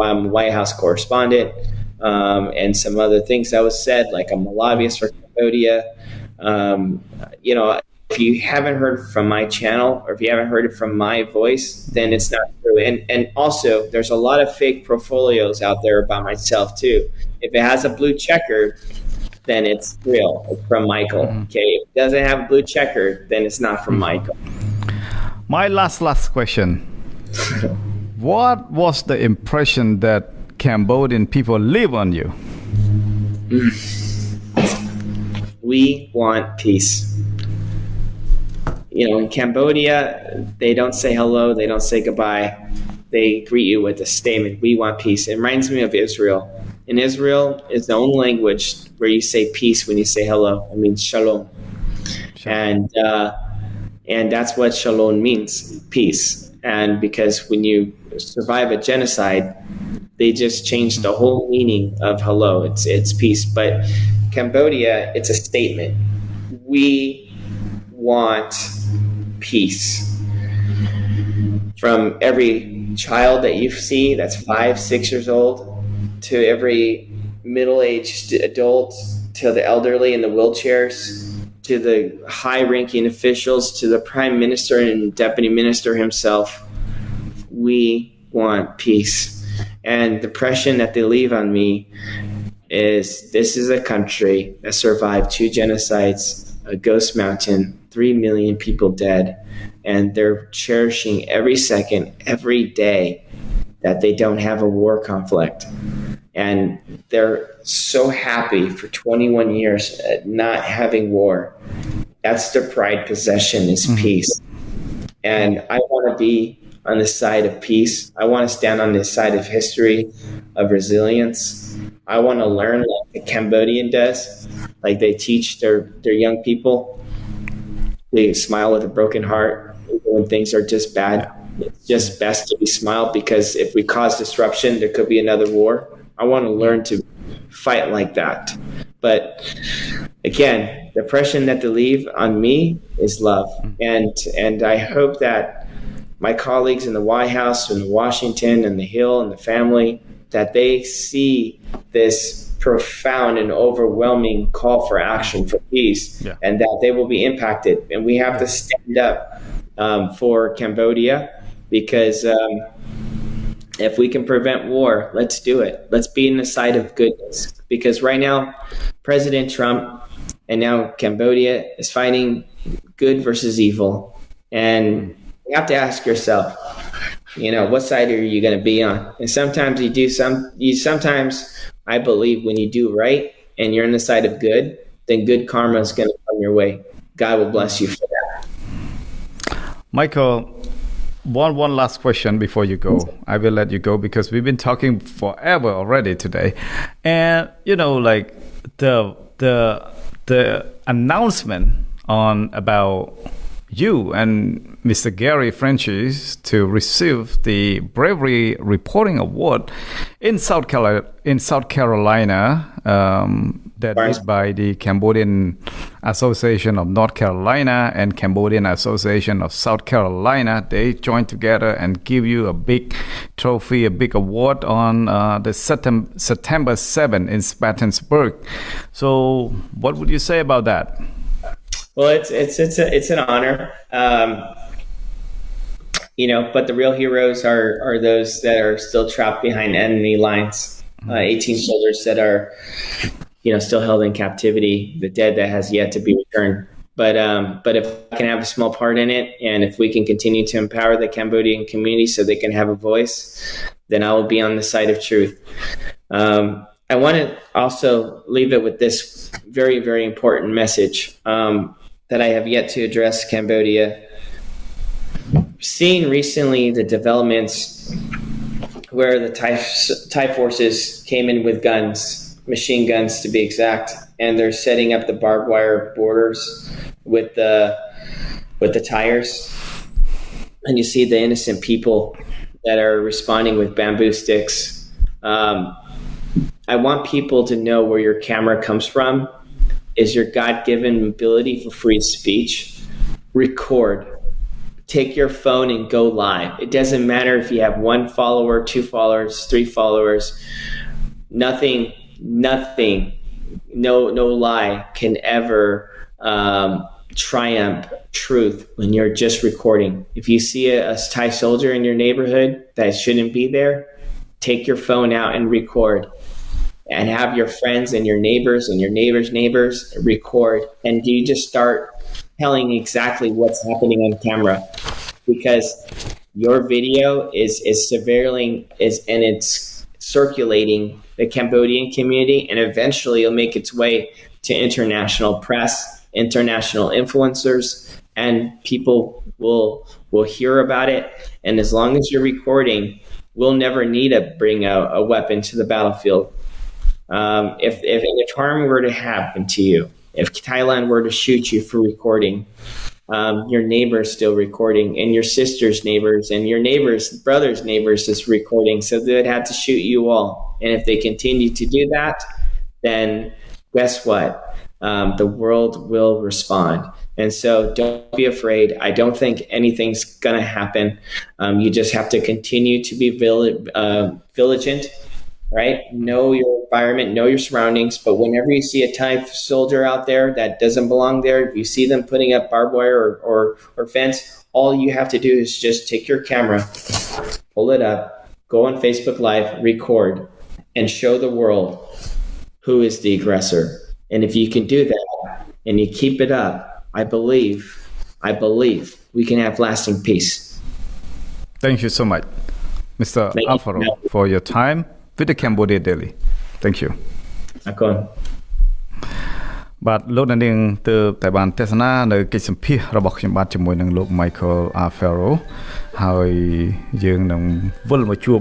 I'm a White House correspondent, and some other things that was said, like I'm a lobbyist for Cambodia. If you haven't heard from my channel, or if you haven't heard it from my voice, then it's not true. And also, there's a lot of fake portfolios out there about myself too. If it has a blue checker, then it's real. It's from Michael. Okay. If it doesn't have a blue checker, then it's not from Michael. My last question. What was the impression that Cambodian people leave on you? We want peace. In Cambodia, they don't say hello, they don't say goodbye. They greet you with a statement, we want peace. It reminds me of Israel. In Israel, it's the only language where you say peace when you say hello. It means shalom. And that's what shalom means, peace. And because when you survive a genocide, they just changed the whole meaning of hello. It's peace. But Cambodia, it's a statement. We want peace. From every child that you see that's 5, 6 years old, to every middle-aged adults to the elderly in the wheelchairs, to the high-ranking officials, to the prime minister and deputy minister himself. We want peace. And the impression that they leave on me is this is a country that survived 2 genocides, a ghost mountain, 3 million people dead, and they're cherishing every second, every day that they don't have a war conflict. And they're so happy for 21 years at not having war. That's their pride possession is peace. And I want to be on the side of peace. I want to stand on the side of history, of resilience. I want to learn like the Cambodian does, like they teach their young people. They smile with a broken heart when things are just bad. It's just best to be smiled, because if we cause disruption, there could be another war. I want to learn to fight like that. But again, the impression that they leave on me is love. And I hope that my colleagues in the White House and Washington and the Hill and the family, that they see this profound and overwhelming call for action for peace, and that they will be impacted. And we have to stand up for Cambodia, because if we can prevent war, let's do it. Let's be on the side of goodness. Because right now, President Trump and now Cambodia is fighting good versus evil. And you have to ask yourself, what side are you going to be on? And sometimes sometimes I believe when you do right and you're on the side of good, then good karma is going to come your way. God will bless you for that. Michael, one last question before you go. I will let you go because we've been talking forever already today. And, like the announcement about you and Mr. Gary Francis to receive the Bravery Reporting Award in South Carolina, that is by the Cambodian Association of North Carolina and Cambodian Association of South Carolina. They join together and give you a big trophy, a big award on the September 7 in Spartanburg. So what would you say about that? Well, it's an honor, but the real heroes are those that are still trapped behind enemy lines. 18 soldiers that are, still held in captivity, the dead that has yet to be returned. But if I can have a small part in it, and if we can continue to empower the Cambodian community so they can have a voice, then I will be on the side of truth. I want to also leave it with this very, very important message that I have yet to address Cambodia. Seeing recently the developments where the Thai forces came in with guns, machine guns to be exact, and they're setting up the barbed wire borders with the tires, and you see the innocent people that are responding with bamboo sticks. I want people to know where your camera comes from is your God-given ability for free speech. Record. Take your phone and go live. It doesn't matter if you have 1 follower, 2 followers, 3 followers. Nothing, no lie can ever triumph truth when you're just recording. If you see a Thai soldier in your neighborhood that shouldn't be there, take your phone out and record. And have your friends and your neighbors neighbors record, and you just start telling exactly what's happening on camera, because your video is it's circulating the Cambodian community, and eventually it'll make its way to international press, international influencers, and people will hear about it. And as long as you're recording, we'll never need to bring a weapon to the battlefield. If harm were to happen to you, if Thailand were to shoot you for recording, your neighbor's still recording, and your sister's neighbors and your neighbor's brother's neighbors is recording, so they'd have to shoot you all. And if they continue to do that, then guess what? The world will respond. And so don't be afraid. I don't think anything's going to happen. You just have to continue to be vigilant right? Know your environment, know your surroundings. But whenever you see a Thai soldier out there that doesn't belong there, if you see them putting up barbed wire or fence, all you have to do is just take your camera, pull it up, go on Facebook Live, record, and show the world who is the aggressor. And if you can do that and you keep it up, I believe we can have lasting peace. Thank you so much, Mr. Alvaro, for your time with the Cambodia Daily. Thank you. អរគុណ បាទលោកនាងទើបតែបានទស្សនានៅកិច្ចសម្ភាសរបស់ខ្ញុំបាទជាមួយនឹងលោក Michael Alvaro ហើយយើងនឹងវិលមកជួប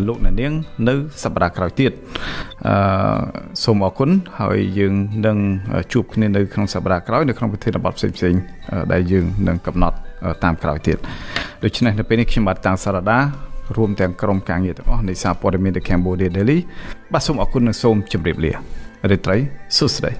លោកនាងនៅសប្តាហ៍ក្រោយទៀតសូមអរគុណហើយយើងនឹងជួបគ្នានៅក្នុងសប្តាហ៍ក្រោយនៅក្នុងប្រធានបទផ្សេងៗដែលយើងនឹងកំណត់តាមក្រោយទៀតដូច្នេះនៅពេលនេះខ្ញុំបាទតាំងសារដារួមទាំងក្រុមការងារទាំងអស់នៃសារព័ត៌មាន The Cambodia Daily បាទសូមអរគុណនិងសូមជម្រាបលារីត្រីសួស្តី